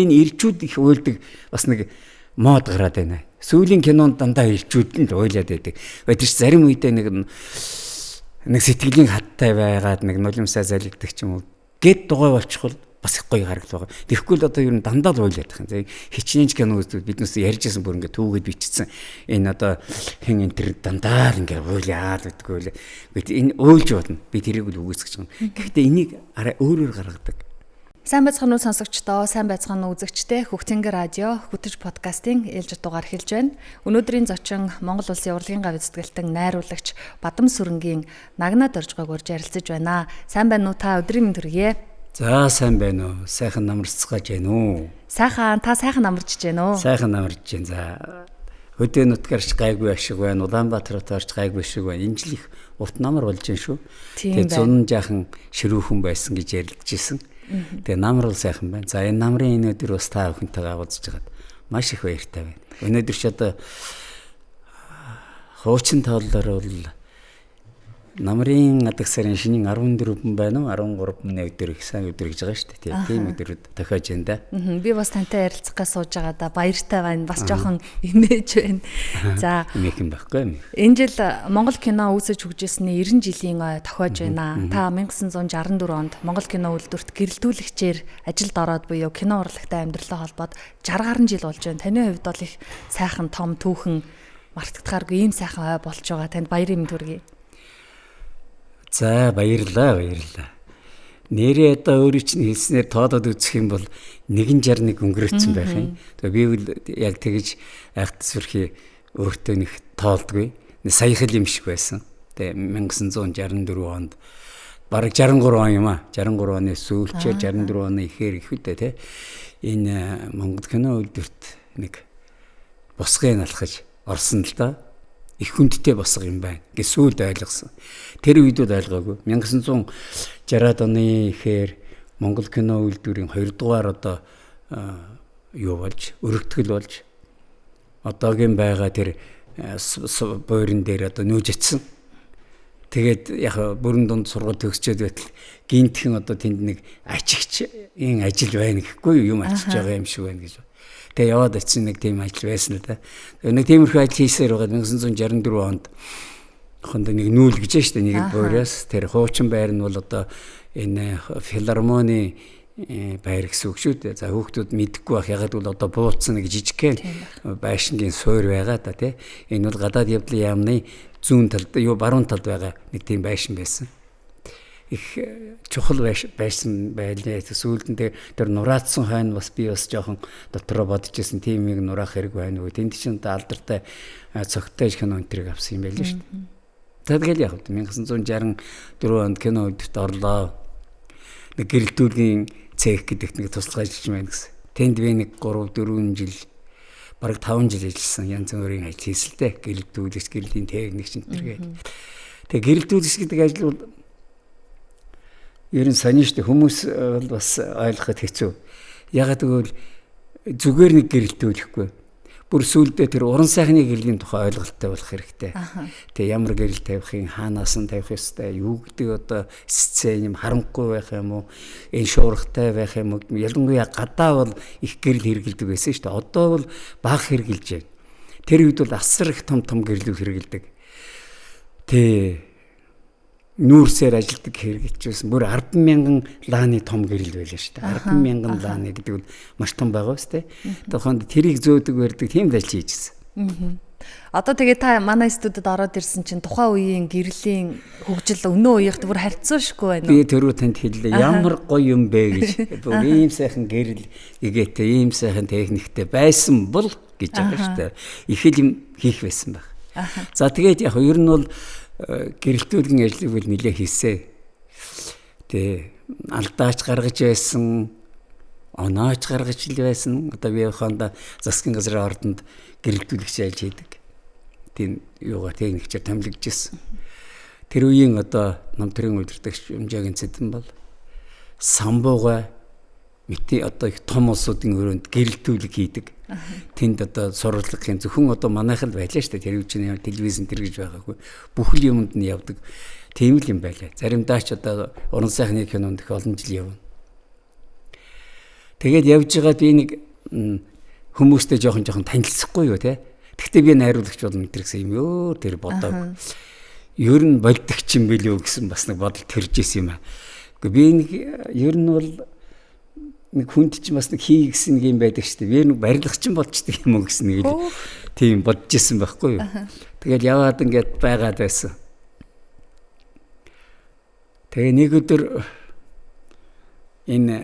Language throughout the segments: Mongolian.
энэ ирчүүд их уйлдаг бас нэг мод гараад байна. Сүүлийн кинонд дандаа ирчүүд нь уйлаад байдаг. Тэр зарим үедээ нэг сэтгэлийн хаттай байгаад нэг нулимсаа залгиддаг ч юм уу. Гэт дугуй болчихвол бас их гоё харагдал байгаа. Тэгэхгүй л одоо ер нь дандаа л уйлаад байгаа юм. Хичнээн кино үздэг биднээс ярьжсэн бүр ингээд түүгээд бичсэн. Энэ одоо хэн интернет дандаа л ингээд уйлаад гэдэггүй л. Энэ уйлж бодно. Би тэрийг л үгүйсгэж байгаа. Гэхдээ энийг арай өөрөөр гаргадаг. Сайн байцгаана уу сонсогчдоо, сайн байцгаана уу үзэгчдээ. Хөгтөнгөр радио Хөтөж подкастын ээлжид дугаар эхэлж байна. Өнөөдрийн зочин Монгол Улсын урлагийн гав эзэдгэлтэн найруулагч Бадам Сүрэнгийн Нагнад оржгойг урьж ярилцаж байна. Сайн байна уу та? Өдрийн мэнд хүргэе. За сайн байна уу? Сайхан намарцгааж байна уу? Сайхан та сайхан намарчж байна уу? Сайхан намарчж байна. За хөдөө нутгарч гайгүй ашиг байна. Улаанбаатар хотоорч гайгүй ашиг байна. Энэ жил их урт намар болж байна шүү. Тэгээ зун жаахан ширүүхэн байсан гэж ярилж ирсэн. Тэгээ намар бол сайхан байна. За энэ намрын энэ өдөр бас та бүхэнтэйгээ уулзж байгаад маш их баяртай байна. Өнөөдөр ч одоо хуучин тооллоор бол намрын адаг сарын шинийн 14 байна уу 13-ны өдөр их сайн өдөр гэж байгаа шүү дээ. Тийм өдрөд тохиож байна да. Би бас тантай ярилцахгаа сууж байгаа да. Баяртай байна. Бас жоохон инээж байна. За мэхэн байхгүй. Энэ жил Монгол кино үүсэж хөгжсөний 90 жилийн тохиож байна. Та 1964 онд Монгол кино үйлдвэрт гэрэлтүүлэгчээр ажилд ороод буюу кино урлагтай амьдралаа холбоод 60 гаруй жил болж байна. Таны хувьд бол их сайхан том түүхэн мартагдахааргүй ийм сайхан ой болж байгаа. Танд баярын мэнд хүргэе. За баярлаа. Нэрээ одоо өөрөө чинь хэлснээр тоодод үзэх юм бол 161 өнгөрөөцсөн байх юм. Тэгээ би бол яг тэгэж айхт сүрхий өөртөө нэг тоолдгүй. Саяхан юм шиг байсан. Тэгээ 1964 онд бараг 63 он юм аа. 63 оны сүүлчээр 64 оны ихээр их үдэ те. Энэ Монгол кино үйлдвэрт нэг босгыг алхаж орсон л да. Их хүндтэй босго юм байна гэж сүүлд ойлгосон. Тэр үед бол ойлгоогүй. 1960-аад оны ихээр Монгол кино үйлдвэрийн 2 дугаар одоо юу болж өргөтгөл болж одоогийн байгаа тэр буурин дээр одоо нүүж ицсэн. Тэгээд яг бүрэн дунд сургууль төгсчөөд байтал гинтхэн одоо тэнд нэг ачигчийн ажил байна гэхгүй юм ачиж байгаа юм шиг байна гэж. Тэгээ яваад очив нэг тийм ажил байсан л да. Нэг тиймэрхүү ажил хийсээр байгаа 1964 онд хонд нэг нүүл гэж штэ нэг буураас тэр хуучин байр нь бол одоо энэ филармоны байр гэсэн үг шүү дээ. За хүүхдүүд мэдэхгүй байх ягаад бол одоо бууцсан нэг жижигхэн байшингийн суур байгаа да тий. Энэ бол гадаад явдлын яамны зүүн талд юу баруун талд байгаа нэг тийм байшин байсан. Их чухал байсан байлээ. Сүүлдээ тэр нураацсан хойно бас би бас жоохон дотроо бодож ирсэн тийм нэг нураах хэрэг байна уу. Тэнд чинь алдартай цогтой кино өнтрийг авсан юм байлээ шүү дээ. Тэгэл яг 1964 онд кино үйлдвэрт орлоо. Нэг гэрэлтүүлгийн цех гэдэгт нэг туслах ажиллаж байна гэсэн. Тэнд би нэг 3-4 жил бараг 5 жил ажилласан. Янз бүрийн ажил хийсэлтэй. Гэрэлтүүлэгч, гэрлийн техникч энтергээд. Тэгээ гэрэлтүүлэгч гэдэг ажил бол ер нь сони штэ хүмүүс бас ойлгоход хэцүү. Ягаад гэвэл зүгээр нэг гэрэлтүүлэхгүй. Бүр сүулдэ тэр уран сайхны гэрлийн тухай ойлголттой болох хэрэгтэй. Тэгээ ямар гэрэл тавихын хаанаас нь тавих ёстой, юу гэдэг одоо сцен юм харанхуй байх юм уу, энэ шуургатай байх юм уу. Ялангуяа гадаа бол их гэрэл хэрэгэлдэг байсан штэ. Одоо бол бага хэрэгэлж байна. Тэр үед бол асар их том гэрлүү хэрэгэлдэг. Тэ нүүрсээр ажилдаг хэрэгжүүлсэн. Бүр 100000 лааны том гэрэл байлаа шүү дээ. 100000 лааны гэдэг нь маш том байгаа шүү дээ. Тухайд тэрийг зөөдөг барьдаг тийм л ажил хийжсэн. Одоо тэгээ та манай студид ороод ирсэн чинь тухайн үеийн гэрлийн хөгжил өнөө үеийнх бүр харьцуулшгүй байна уу? Би тэрүү танд хэллээ. Ямар гоё юм бэ гэж. Бүр ийм сайхан гэрэл игээтэй, ийм сайхан техниктэй байсан бол гэж байгаа шүү дээ. Их л юм хийх байсан баг. За тэгээд яг ер нь бол гэрэлтүүлгийн ажлыг бол нэлээ хийсэ. Тэгээ алдаач гаргаж байсан, онооч гаргаж л байсан. Одоо би хондоо засгийн газрын ордонд гэрэлтүүлэгч ажиллаж хийдэг. Тийм юугаар техникчээр томилогдчихсэн. Тэр үеийн одоо намтрын үйлдвэртэгч Умжаагийн цэдэн бол самбууга мэти одоо их том улсуудын өрөөнд гэрэлтүүлэг хийдэг. Тэнд одоо сурвалжлагын зөвхөн одоо манайх л байлаа шүү дээ. Тэр үчиний телевизэн тэр гэж байгаагүй. Бүхэл юмд нь явдаг. Тийм л юм байлаа. Заримдаа ч одоо уран сайхны кинонд их олон жил явна. Тэгээд явж байгаа би нэг хүмүүстэй жоохон танилцахгүй юу те. Гэхдээ би найруулагч болно гэсэн юм ёо тэр бодог. Ер нь болдогч юм билүү гэсэн бас нэг бодол төрж исэн юм аа. Гэхдээ би нэг ер нь бол нэг хүнд чинь бас нэг хий гэсэн нэг юм байдаг шүү дээ. Би нэг барилгач чинь болчдөг юм уу гэсэн нэг л тийм бодож исэн байхгүй юу. Тэгэл яваад ингээд байгаад байсан. Тэгээ нэг өдөр энэ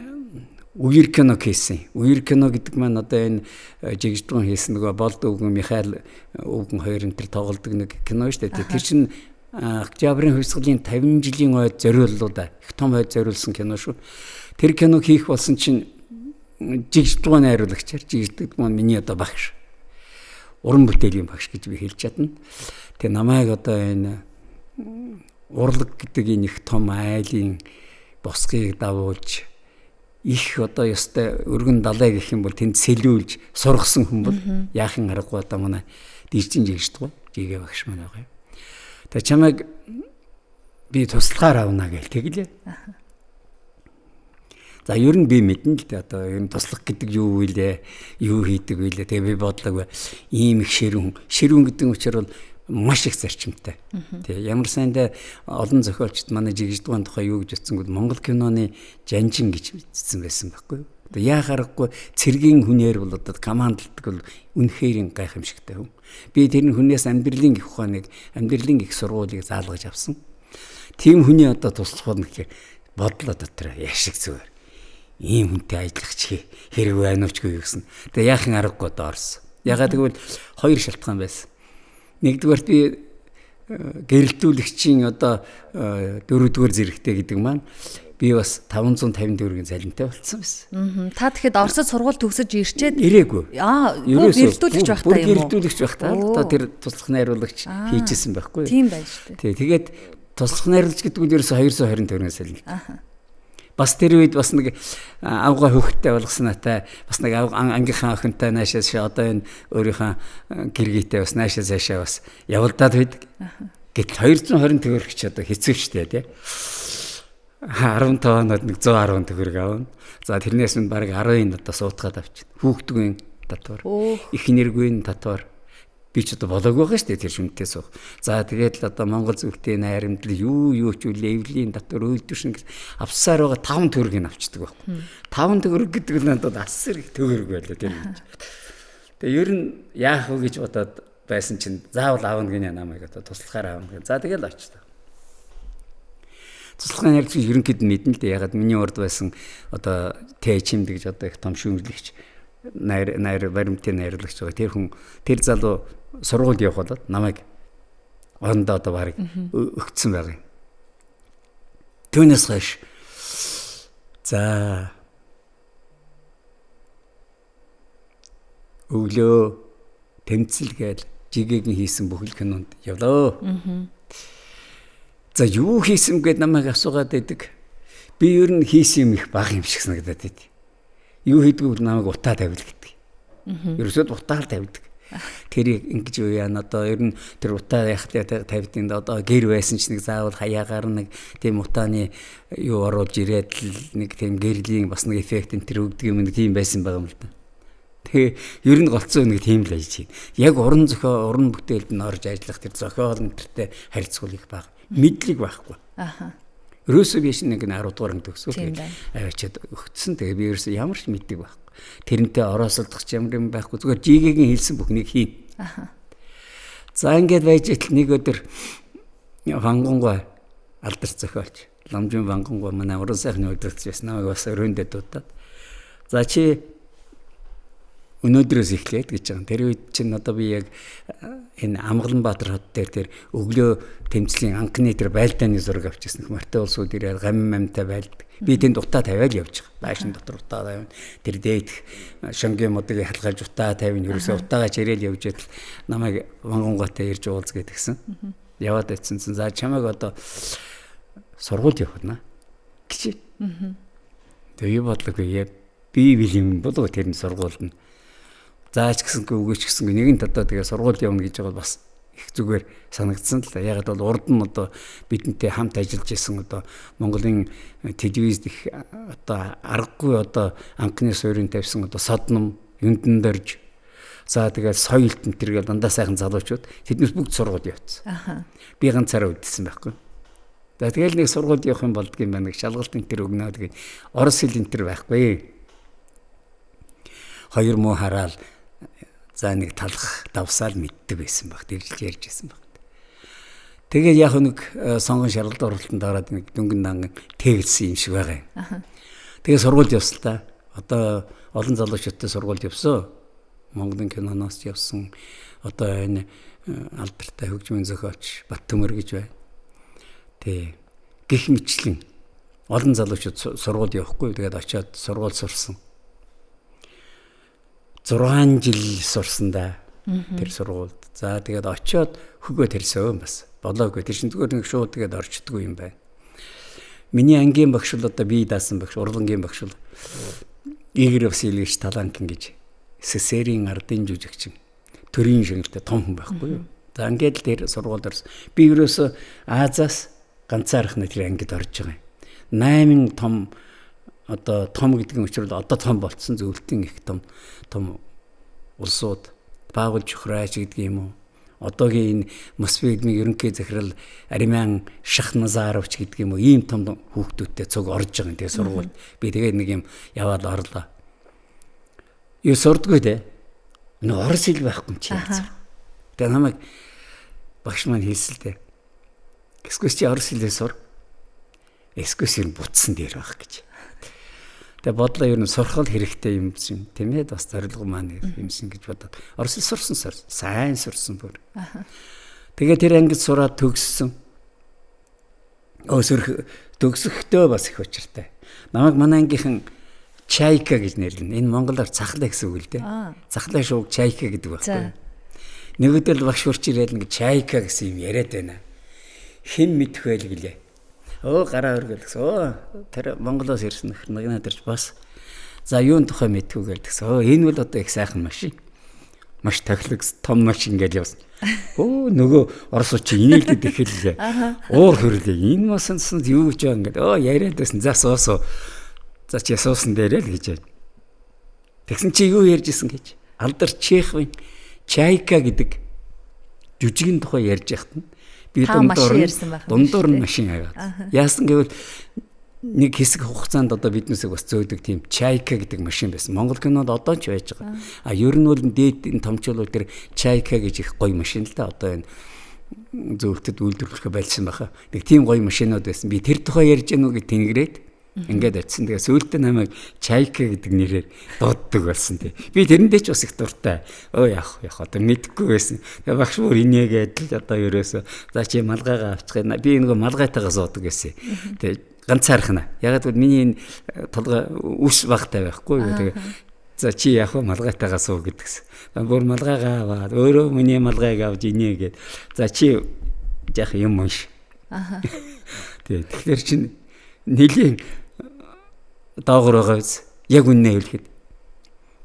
үер кино хийсэн. Үер кино гэдэг маань одоо энэ жигждгэн хийсэн нөгөө Болд өвгөн Михаил өвгөн хоёр энэ төр тоглодог нэг кино шүү дээ. Тэр чинь Октябрийн хувьсгалын 50 жилийн ойд зориуллуудаа их том ойд зориулсан кино шүү. Тэр кино хийх болсон чинь жигждгэн найруулагчаар жигждэг маань миний одоо багш. Уран бүтээлийн багш гэж би хэлж чадна. Тэгээ намайг одоо энэ урлаг гэдэг энэ их том айлын босгыг давуулж их одоо ёстой өргөн далай гэх юм бол тэнд сэлүүлж сургасан хүн бол яахын аргагүй одоо манай дижчин жигждэг жигээ багш маань байгаа юм. Тэгээ чамайг би туслахаар авна гэл тэглээ. За ер нь би мэднэ л дээ одоо ер нь туслах гэдэг юу вэ? Юу хийдэг вэ? Тэгээ би бодлоо ийм их ширүүн гэдэг учраас бол маш их зарчимтай. Тэгээ ямар сайндаа олон зохиолчд манай жигждгэн тухай юу гэж утсан гэвэл Монгол киноны жанжин гэж бичсэн байсан байхгүй юу. Одоо яахаарахгүй цэргийн хүнээр бол одоо командладаг бол үнэхээр гайхамшигтай хүн. Би тэр хүнээс амьдралын их ухааныг амьдралын их сургуулийг заалгаж авсан. Тийм хүний одоо туслах нь гэхээр бодлоо дотор яшиг зүгээр. Ийм хүнтэй ажиллах хэрэг байна уу ч гэсэн. Тэгээ яахын аргагүй одоо орсон. Ягаад гэвэл хоёр шалтгаан байсан. Нэгдүгээр би гэрэлтүүлэгчийн одоо 4-р зэрэгтэй гэдэг маань би бас 550 төгрөгийн залинтай болцсон байсан. Та тэгэхэд Оросд сургууль төгсөж ирчээд ирээгүй. Гэрэлтүүлэгч байх та юм уу? Гэрэлтүүлэгч байх та. Одоо тэр туслах найруулагч хийжсэн байхгүй юу? Тийм байж тээ. Тэгээд туслах найруулагч гэдэг нь ерөөсө 220 төгрөгийн салин. Бас тэр үед бас нэг авгаа хөхтэй болгоснаатай бас нэг ангийнхаа охинтой наашаас одоо энэ өөрийнхөө гэргийтэй бас наашаас цаашаа бас явуулдаад байдаг. Гэтэл 220 төгрөгч одоо хэцүү шттэ тий. 15 оноод нэг 110 төгрөг авна. За тэрнээс нь баг 10-ын одоо суутгаад авчихна. Хүүхдгийн татвар. Эхнэргийн татвар. Би ч одоо болоог байгаа шүү дээ тэр шүнтээ суух. За тэгээд л одоо Монгол зүгтээ найрамдал юу ч үл эвлийн татвар үйлдвэршин авсаар байгаа 5 төгрөгийг авчдаг байхгүй. 5 төгрөг гэдэг нь надад асар их төгрөг байлаа тийм. Тэгээ ер нь яах вэ гэж бодоод байсан чинь заавал аавна гинэ намайг одоо туслахаар аавна гэн. За тэгэл очсон. Туслахын ярилцгийг ерөнхийд нь мэднэ л дээ. Ягаад миний урд байсан одоо Тэчимд гэж одоо их том шүүмжлэгч найр баримтын найруулагч байгаа. Тэр хүн тэр залуу сургууль явах болоод намайг орондоо одоо барыг өгцсөн байгаа юм. Түүнээс хойш за өглөө тэмцэл гээл жигэгийн хийсэн бүхэл кинонд явлаа. За юу хийсэн гээд намайг асуугаад байдаг. Би ер нь хийсэн юм их бага юм шиг санагдаад байд. Юу хийдгүү намайг утаа тавил гэдэг. Ерөөсөө утаар тавьдаг. Тэр ингэж юу яа одоо ер нь тэр утаа яхад тавьдیں۔ Одоо гэр байсан ч нэг заавал хаяагаар нэг тийм утааны юу оруулж ирээд л нэг тийм гэрлийн бас нэг эффект энэ тэр өгдөг юм нэг тийм байсан байгаа юм л да. Тэгээ ер нь голцоо нэг тийм л ажиж байна. Яг уран бүтээлд нь орж ажиллах тэр зохиол нэртэй харьцуул их баг. Мэдлэг байхгүй. Ерөөсөө би шинэ нэг 10 дугаар төгсөв. Аваачаад өгцсөн. Тэгээ би ерөөсөө ямар ч мэдлэг байхгүй. Тэрнтэй ороосолдох юм байхгүй. Зүгээр жигэгийн хэлсэн бүхнийг хийн. За ингээд байж итэл нэг өдөр Вангонгой алдар зохиолч Ламжин Вангонгой манай уран сайхны удирдагч байсан. Намайг бас өрөөндөө дуудаад. За чи өнөөдрөөс эхлээд гэж байгаа. Тэр үед чинь одоо би яг энэ Амгаланбаатар хот дээр тэр өглөө тэмцлийн анхны тэр байлдааны зураг авчихсан. Морьтой улсууд ирээд гам амтай байлдаг. Би тэнд утаа тавиад явж байгаа. Байшин дотор утаа тавина. Тэр дээд шонгийн модыг халгааж утаа тавина. Ерөөсөө утаагаа чирээл явж идэл намайг Вангонгойтой ирж уулз гэдгсэн. Яваад байсан. За чамайг одоо сургууль явахна гэж. Тэгээ бодлоогүй би юм болов тэр нь сургуульд нь. Заач гэсэнгүй үгүйч гэсэнгүй нэгэн одоо тэгээ сургууль явна гэж байгаа бас их зүгээр санагдсан л. Яг бол урд нь одоо бидэнтэй хамт ажиллаж исэн одоо Монголын телевизд их одоо аргагүй одоо анхны суурин тавьсан одоо Содном, Юндан дорж за тэгээд соёлт энэ төргээл дандаа сайхан залуучууд тэднээс бүгд сургууль явуулсан. Би ганцаараа үдсэн байхгүй. За тэгэл нэг сургууль явах юм болдгийм байна гэж шалгалт энэ төр өгнө тэгээд орос хэл энэ төр байхгүй. Хоёр муу хараал за нэг талах давсаал мэддэг байсан баг. Тэгж ярьж байсан баг. Тэгээд яг нэг сонгон шалгалт оролтонд ороод нэг дөнгөн данган тэгэлсэн юм шиг байгаа юм. Тэгээд сургуульд явсан л та. Одоо олон залуучуудтай сургуульд явсан. Монголын киноноос явсан. Одоо энэ алдартай хөгжмийн зохиолч Баттөмөр гэж байна. Тэ гих мэтлэн олон залуучууд сургуульд явахгүй. Тэгээд очиод сургууль сурсан. 6 жил сурсан да. Тэр сургуульд. За тэгээд очиод хөгөө тэрсэн бас. Болоогүй. Тэр чинь зүгээр нэг шууд тэгээд орчдгүй юм байна. Миний ангийн багш бол одоо би даасан багш, урлагийн багш бол Игорь Васильевич Таланкин гэж СССР-ийн ардын жүжигчин. Төрийн шагналтай том хүн байхгүй юу? За ингээд л тэр сургуульд орсон. Би ерөөсөө Азаас ганцаархна тэр ангид орж байгаа юм. 8 том одоо том гэдэг нь учраас одоо том болцсон зөвлөлтийн их том улсууд Паул Чухраач гэдэг юм уу? Одоогийн энэ Москвагийн ерөнхий захирал Аримян Шахназаровч гэдэг юм уу? Ийм том хүүхдүүдтэй цуг орж байгаа юм тэгээ сургууль. Би тэгээд нэг юм яваад орлоо. Юу сурдгүй дээ. Нэг орос хэл байхгүй чи яац. Тэгээ намайг багш маань хэлсэн л дээ. Эсквэс чи орос хэлээ сур. Эсквэс юм бутсан дээр байх гэж. Тэгээ бодлоо ер нь сурхал хэрэгтэй юм чинь тийм ээ бас зорилго маань юмсэн гэж бодоод орос хэл сурсан сайн сурсан бүр. Тэгээ тэр ангид сураад төгссөн. Төгсөхдөө бас их учиртай. Намайг манай ангийнхан Чайка гэж нэрлэнэ. Энэ монголоор цахлаа гэсэн үг л дээ. Цахлаа шууг чайка гэдэг байхгүй. Нэгдэл багш хурч ирээл нэг чайка гэсэн юм яриад байна. Хэн мэдэх вэ гэлээ. Гараа өргөл гэсэн. Тэр Монголоос ирсэн нэг надэрч бас. За юун тухай мэдхүү гэлдэгсэн. Энэ бол одоо их сайхан машин. Маш тахилэг том машин гэж явсан. Нөгөө оросч инээлдэд ихэллээ. Уур хөрлөө. Энэ машинсанд юу гэж байгаа ингээд. Яриад байсан. За суусуу. За чи суусан дээрээ л гэж байна. Тэгсэн чи юу ярьжсэн гэж. Алдар Чеховын Чайка гэдэг жүжигний тухай ярьж яхад нь би дундуур нь машин аваад. Яасан гэвэл нэг хэсэг хугацаанд одоо биднээсээ бас зөөдөг тийм Чайка гэдэг машин байсан. Монгол кинод одоо ч байж байгаа. Ер нь бол дээд энэ томчуулууд тэр Чайка гэж их гоё машин л да. Одоо энэ зөвлөлтөд үйлдвэрлэх байлсан байхаа. Нэг тийм гоё машинууд байсан. Би тэр тухай ярьж гэнэ үг тэнгэрээд ингээд очисон. Тэгээ сүүлдээ намайг Чайка гэдэг нэрээр дууддаг болсон тий. Би тэрэндээ ч бас их дуртай. Яах одоо мэдэхгүй байсан. Тэгээ багш бүр инээгээд л одоо ерөөсөө за чи малгайгаа авчих юм. Би нөгөө малгайтайгаа суудаг гэсэн. Тэгээ ганцаархна. Ягаад гэвэл миний энэ толгой үс багтай байхгүй юу. Тэгээ за чи яах вэ малгайтайгаа суу гэдгсэн. Бүр малгайгаа аваад өөрөө миний малгайг авч инээгээд за чи яах юм унш. Тэгээ тэгэхээр чин нэлийн доогор байгаа биз. Яг үннээ хэлэхэд.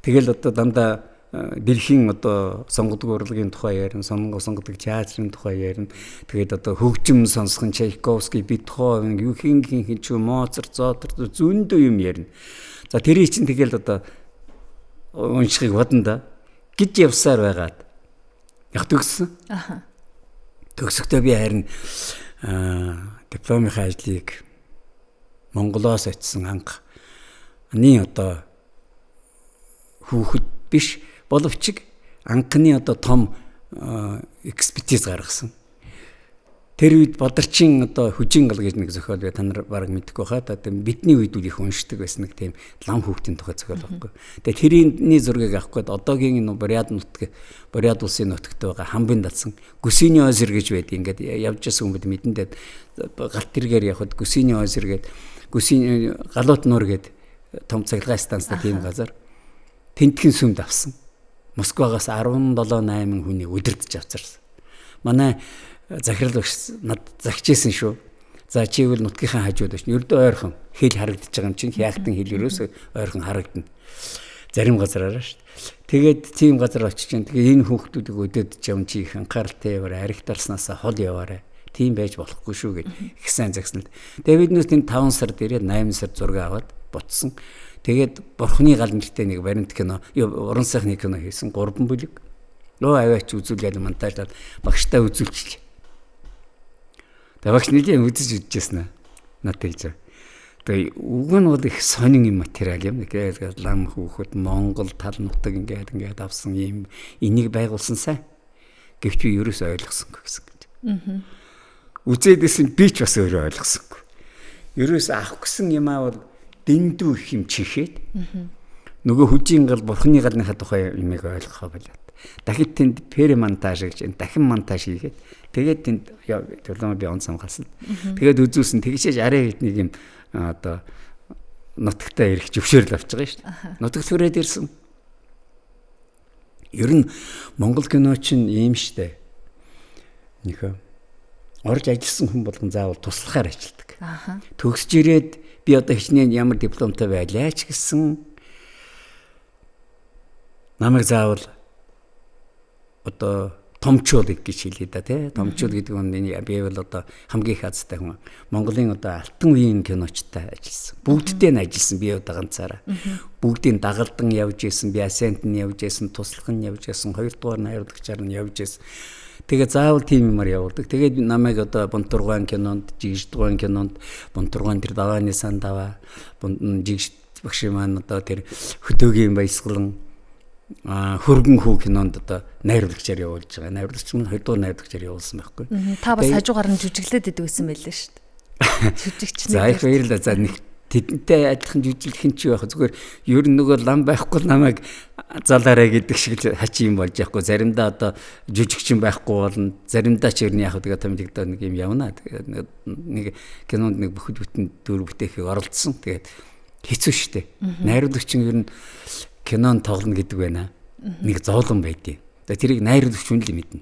Тэгэл одоо дандаа дэлхийн одоо сонгодог урлагийн тухай ярина, сонгодог театрын тухай ярина. Тэгээд одоо хөгжим сонсгон Чайковский, Бетховен, Юхин ч Моцарт, зөндөө юм ярина. За тэрий чинь тэгэл одоо уншихыг бодно да. Гэж явсаар байгаад. Яг төгссөн. Төгсөхдөө би харин дипломын ажлыг Монголоос очсон анхны одоо хүүхэд биш боловч анхны одоо том экспертиз гаргасан. Тэр үед Бадарчин одоо Хүжин гал гэж нэг зохиол бай та нар бараг мэдгүй хаа. Бидний үед үл их уншдаг байсан нэг тийм лам хүүхдийн тухай зохиол байхгүй. Тэгээ тэрний зургийг авах гээд одоогийн энэ Бурят улсын нутагт байгаа Хамбын датсан Гүсиний озер гэж байдаг. Ингээд явж байсан хүмүүс мэдэндээ галт тэргээр явхад Гүсиний озер гээд Гүсиний галууд нуур гээд том цахилгаан станцтай тийм газар тентхэн сүмд авсан. Москвагаас 17-8 хүний удирдах авчирсан. Манай захирал багш над загчээсэн шүү. За чивэл нутгийнхаа хажууд очно. Ердөө ойрхон хэл харагдаж байгаа юм чинь хяалтан хэл ерөөсөө ойрхон харагдана. зарим газараараа шүү дээ. Тэгээд тийм газар очиж чинь тэгээ энэ хүүхдүүдийг өдөөдөж юм чи их анхааралтай яваарай, аригтарснасаа хол яваарай. Тийм байж болохгүй шүү гэж их сайн загсналд. Тэгээ биднээс энэ 5 сард ирээд 8 сард зураг аваад буцсан. Тэгээд Бурхны гал нэртэй нэг баримт кино, уран сайхны кино хийсэн 3 бүлэг. Лөө аваач үзүүлээд монтажлаад багштай үзүүлчих. Тэгээ багш нэлийн үзэж үдчихсэн аа. Надад хэлж. Тэгээ уг нь бол их сонин юм материал юм. Тэгээд лам хүүхэд Монгол тал нутаг ингээд авсан юм энийг байгуулсан сайн. Гэвч би ерөөсөө ойлгосонгүй гэсэн гэж. Үзээдсэн би ч бас өөрөө ойлгосонгүй. Ерөөсөө авах гэсэн юм аа бол дэндүү их юм чихээд. Нөгөө хүжийн гал Бурхны галныхаа тухай юмыг ойлгохоо болоод. Дахид тэнд перемонтаж гэж дахин монтаж хийгээд тэгээд тэнд төлөмөө би он самгалсан. Тэгээд үзүүлсэн тэгшээж арай нэг юм одоо нутагтаа ирэх зөвшөөрөл авч байгаа шүү дээ. Нутагт хүрээд ирсэн. Ер нь Монгол кино чинь ийм штэ. Нөхөө орж ажилласан хүн болгон заавал туслахаар ажилладаг. Төгсж ирээд би одоо хичнээн ямар дипломтой байлаа ч гэсэн намайг заавал одоо томчууд гэж хэлээ да тий. Томчууд гэдэг нь би бол одоо хамгийн их азтай хүн. Монголын одоо алтан үеийн киночтой ажилласан. Бүгдтэй нь ажилласан би одоо ганцаараа. Бүгдийн дагалдан явж исэн, би асент нь явж исэн, туслах нь явж исэн, хоёрдугаар найруулагчаар нь явж исэн. Тэгээ заавал тийм юмар явуулдаг. Тэгээд намайг одоо Бунтургаан кинонд, Жигшдугаан кинонд, Бунтургаан тэр давааны сан даваа, Жигш багш маань одоо тэр хөдөөгийн баясгалан хөргөн хүү кинонд одоо найруулагчаар явуулж байгаа. Найруулагч нь 2 дугаар найруулагчаар явуулсан байхгүй. Та бас хажуугаар нь жүжиглээд идэв гэсэн байлээ шүү дээ. Жүжигч нэг. За их баярлалаа. За нэг тэдэнтэй адилхан жүжиглэх нь ч байх. Зүгээр ер нь нөгөө лам байхгүй намайг залаарай гэдэг шиг хачи юм болж яахгүй. Заримдаа одоо жүжигч юм байхгүй болно. Заримдаа ч ер нь яг тэгээ томилогдоо нэг юм явна. Тэгээд нэг кинонд нэг бүхэл бүтэн дүр бүтээхийг оролцсон. Тэгээд хэцүү шттэ. Найруулагч нь ер нь кинон тоглоно гэдэг байна. Нэг зовлон байдیں۔ Тэрийг найруулагч хүн л мэднэ.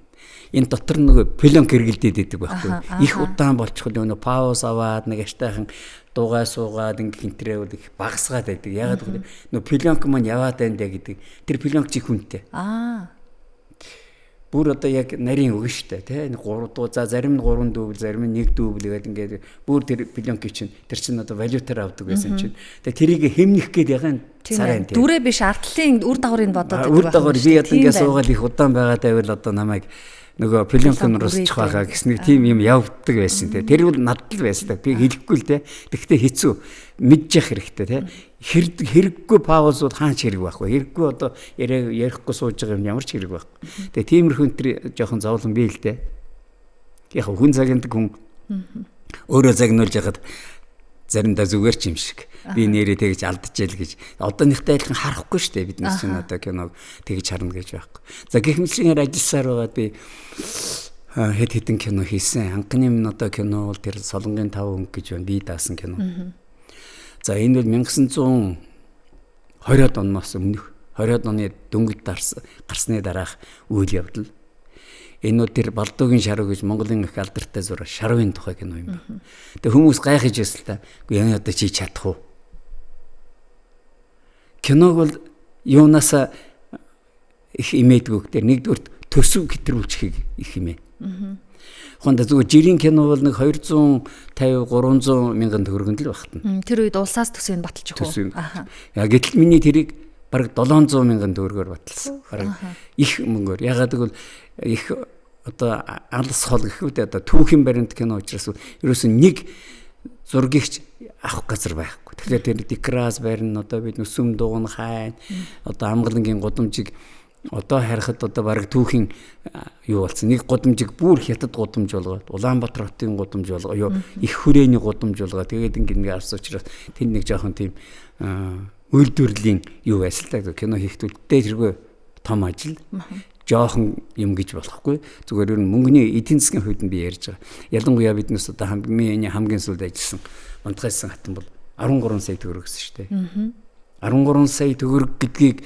Энэ дотор нөгөө пленк хэргэлдээд идэг байхгүй. Их удаан болчихвол нөгөө пауз аваад нэг аштайхан дуугаа суугаад ингээдрээ бол их багасгаад байдаг. Ягаад гэвэл нөгөө пленк маань яваад байна гэдэг. Тэр пленк чи хүнтэй. Бүр одоо яг нарийн өгнө штэ тий 3 дуу за зарим нь 3 дүүбэл зарим нь 1 дүүбэл гэдэг ингээд бүр тэр пленк чинь тэр чинь одоо валютаар авдаг байсан чинь тэгээ тэрийг хэмнэх гээд ягаан царай тий дүрээ биш артлын үр дагаврыг бодоод байдаг. Үр дагавар би одоо ингээд суугаад их удаан байгаад байвал одоо намайг нөгөө пленкын русчих байгаа гэсэн нэг тийм юм явдаг байсан тий тэр бол надад л байсан би хэлэхгүй л тий тэгтээ хэцүү мэдчих хэрэгтэй тий хэрэггүй паузууд хаач хэрэг байхгүй хэрэггүй одоо ярихгүй сууж байгаа юм ямар ч хэрэг байхгүй тэгээ тиймэрхүү тэр жоохон зовлон бий л дээ яг хүн цагийндаг хүн өөрөө загнуулж яхад заримдаа зүгээр ч юм шиг би нэрээ тэгж алдчихэл гэж одооныхтай адилхан харахгүй шүү дээ биднес чинь одоо киног тэгж харна гэж байхгүй за гэх мэтчлэн ажилласаар байгаа би хэд хэдэн кино хийсэн анхны минь одоо кино бол тэр Солонгийн 5 өнгө гэж байна би даасан кино за энэ бол 1920-ад оноос өмнөх 20-ад оны дөнгөж гарсны дараах үйл явдал. Энэ тэр Балдуугийн шаруу гэж Монголын их алдартай зураг шарууын тухай кино юм байна. Тэгээ хүмүүс гайхаж байсан л та. Үгүй одоо чи чадах уу? Киног бол юунаас их имээдгүйг тэр нэгдүгээр төсөв хэтрүүлчихийг их имээ. Хонд зүгээр жирийн кино бол нэг 250 300 мянган төгрөгөнд л багтана. Тэр үед улсаас төсвийг баталж өгөө. Яа гэтэл миний тэрийг бараг 700 мянган төгрөгөөр баталсан. Бараг их мөнгөөр. Ягаад гэвэл их одоо алс хол гэхүүд одоо түүхийн баримт кино учраас ерөөсөн нэг зургийгч авах газар байхгүй. Тэгэхээр тэр декрас барина одоо бид нүсүм дугуун хайн одоо амгалангийн гудамжийг одоо харахад одоо бараг түүхийн юу болсон. Нэг гудамжийг бүр хятад гудамж болгоод Улаанбаатар хотын гудамж болгоо. Их хүрээний гудамж болгоо. Тэгээд ингэ авсан учраас тэнд нэг жоохон тийм үйлдвэрлэлийн юу байсан л да. Кино хийхдээ тэргүй том ажил. Жоохон юм гэж болохгүй. Зүгээр ер нь мөнгөний эдийн засгийн хувьд нь би ярьж байгаа. Ялангуяа биднээс одоо хамгийн сүүлд ажилласан Унтгайсан хатан бол 13 сая төгрөг гэсэн шүү дээ. 13 сая төгрөг гэдгийг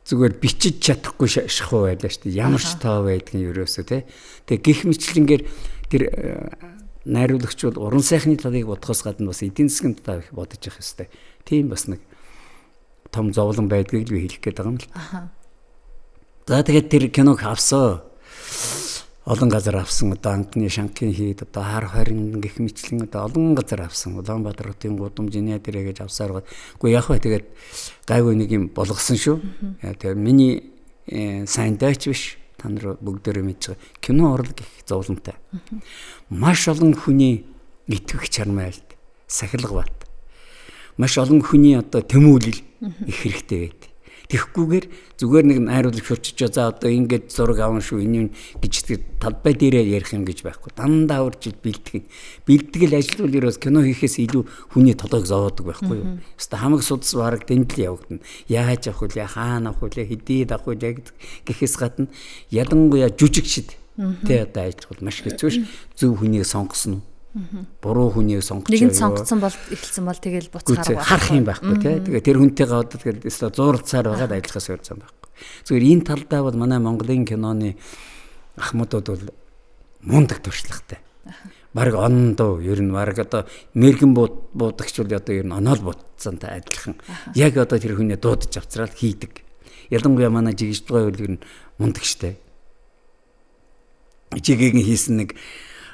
зүгээр бичиж чадахгүй шахуу байлаа шүү дээ. Ямар ч тоо байдгийн ерөөсөө тий. Тэгээ гих мэтлэнгээр тэр найруулагч бол уран сайхны талыг бодохоос гадна бас эдийн засгийн талыг бодож явах хэрэгтэй. Тийм бас нэг том зовлон байдгийг л би хэлэх гээд байгаа юм л. За тэгээд тэр киног авсан. Олон газар авсан. Одоо анхны Шанхайн хийд одоо хар хорин гэх мэтлэн одоо олон газар авсан. Улаанбаатар хотын гудамжиний дээр гэж авсаар гоо. Гэхдээ яг хөө тэгээд гайгүй нэг юм болгосон шүү. Тэгээд миний сайн дайч биш. Та нар бүгдээрээ мэдж байгаа. Кино урлаг их зовлонтой. Маш олон хүний итгэх чармайлт, сахилга бат. Маш олон хүний одоо тэмүүлэл их хэрэгтэй байд. Тэгэхгүйгээр зүгээр нэг найруулагч хурцж за одоо ингэж зураг аван шүү энэ гэж талбай дээрээ ярих юм гэж байхгүй. Дандаа урьж бэлтгэл ажилтвал ерөөс кино хийхээс илүү хүний толгойг зовоодог байхгүй юу. Хэвээ хамаг судас бараг дэндэл явагдана. Яаж авах вэ? Хаана авах вэ? Хэдийд авах вэ гэхээс гадна ялангуяа жүжигчд тэ одоо ажиллах маш хэцүү ш. Зөв хүнийг сонгосно. Буруу хүнийг сонгож нэг нь сонгоцсон бол эхэлсэн бол тэгэл буцаараа харах юм байхгүй тий. Тэгээ тэр хүнтэйгээ одоо тэгэл зурлцаар байгаад ажиллахаас өрцөн байхгүй. Зүгээр энэ талдаа бол манай Монголын киноны ахмадууд бол мундаг туршлагатай. Бараг ондоо ер нь бараг одоо мэрэгэн буудагч бол одоо ер нь оноол буудсантай адилхан. Яг одоо тэр хүнээ дуудаж авцраад хийдэг. Ялангуяа манай жигждгой бол ер нь мундаг штэ. Жигийн хийсэн нэг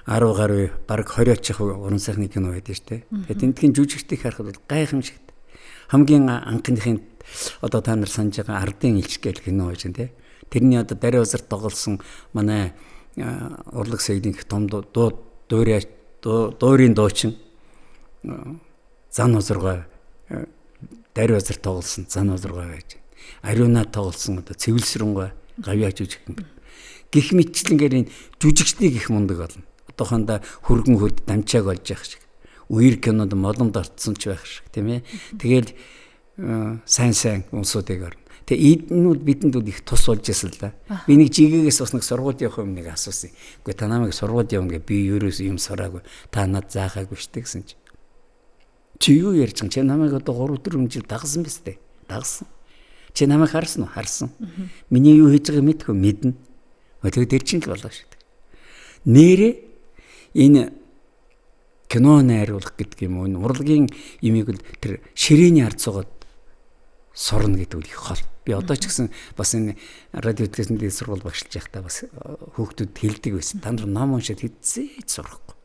10 гаруй бараг 20 чих уран сайхны кино байдаг шүү дээ. Тэгээд тентгийн жүжигчдийг харахад бол гайхамшигт. Хамгийн анхныхын одоо та нар санаж байгаа Ардын элч гэх кино байж дээ. Тэрний одоо даруй узар тоглосон манай урлаг сэгийн том дуурийн дуучин зан узаргой даруй узар тоглосон зан узаргой байж. Ариуна тоглосон одоо цэвэлсрэнгой гавьяа жүжиг юм. Гэх мэтчлэнгээр энэ жүжигчдийг их мундаг болно. Одоохондоо хөргөн хөрд дамчааг олж явах шиг. Үер кинонд молонд орцсон ч байх шиг тийм ээ. Тэгэл сайн унсуудыг орно. Тэгээ эднүүд бидэнд их тус болж ирсэн л да. Би нэг жигээс бас нэг сургууль явах юм нэг асуусан. Үгүй та намайг сургууль явна гэ би ерөөс юм сураагүй. Та над заахаагүй штэ гэсэн чи. Чи юу ярьж байгаа? Чи намайг одоо 3-4 жил дагсан биз дээ. Дагсан. Чи намайг харсан уу? Харсан. Миний юу хийж байгааг мэдгүй мэднэ. Тэгээ тэр чинь л болоо шүү дээ. Нэрээ энэ кино найруулах гэдэг юм уу? Урлагийн имийг л тэр ширээний ард суугаад сурна гэдэг үл их хол. Би одоо ч гэсэн бас энэ радио телевизэнд сургууль багшилж байхдаа бас хүүхдүүд хэлдэг байсан. Та нар ном уншаад хэзээ ч сурахгүй.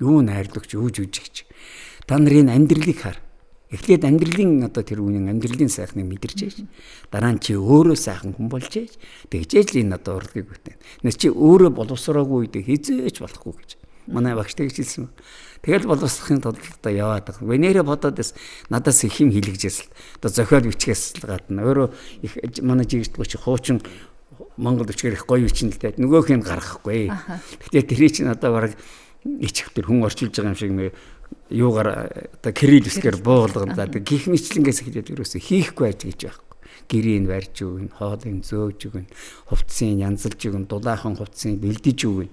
Юу найрлагч, юу жүжигч. Та нарын амьдралыг хар. Эхлээд амьдралын одоо тэр үнэн амьдралын сайхныг мэдэрч ээж. Дараа нь чи өөрөө сайхан хүн болж ээж. Тэгжээж л энэ одоо урлагийг бүтэн. Нэс чи өөрөө боловсроогүй үед хизээч болохгүй гэж. Манай багш тэгж хэлсэн. Тэгэл боловсрохын тулд одоо яваад байгаа. Венерэ бодоод бас надаас их юм хэлэгжээс л одоо зохиол бичгээс л гадна. Өөрөө их манай жигчдгөө чи хуучин Монгол бичгээр их гоё бичнэ л дээ. Нөгөөх нь гаргахгүй. Гэхдээ тэрий чинь одоо бараг ичхтэр хүн орчилж байгаа юм шиг нэг юугаар одоо кириллисгээр буулгана. Гих мэтлэнгээс хэлээд ерөөсөө хийхгүй байж гэж байхгүй. Гэрийн барьж өгнө, хоолыг зөөж өгнө, хувцсыг янзалж өгнө, дулаахан хувцсыг бэлдэж өгнө.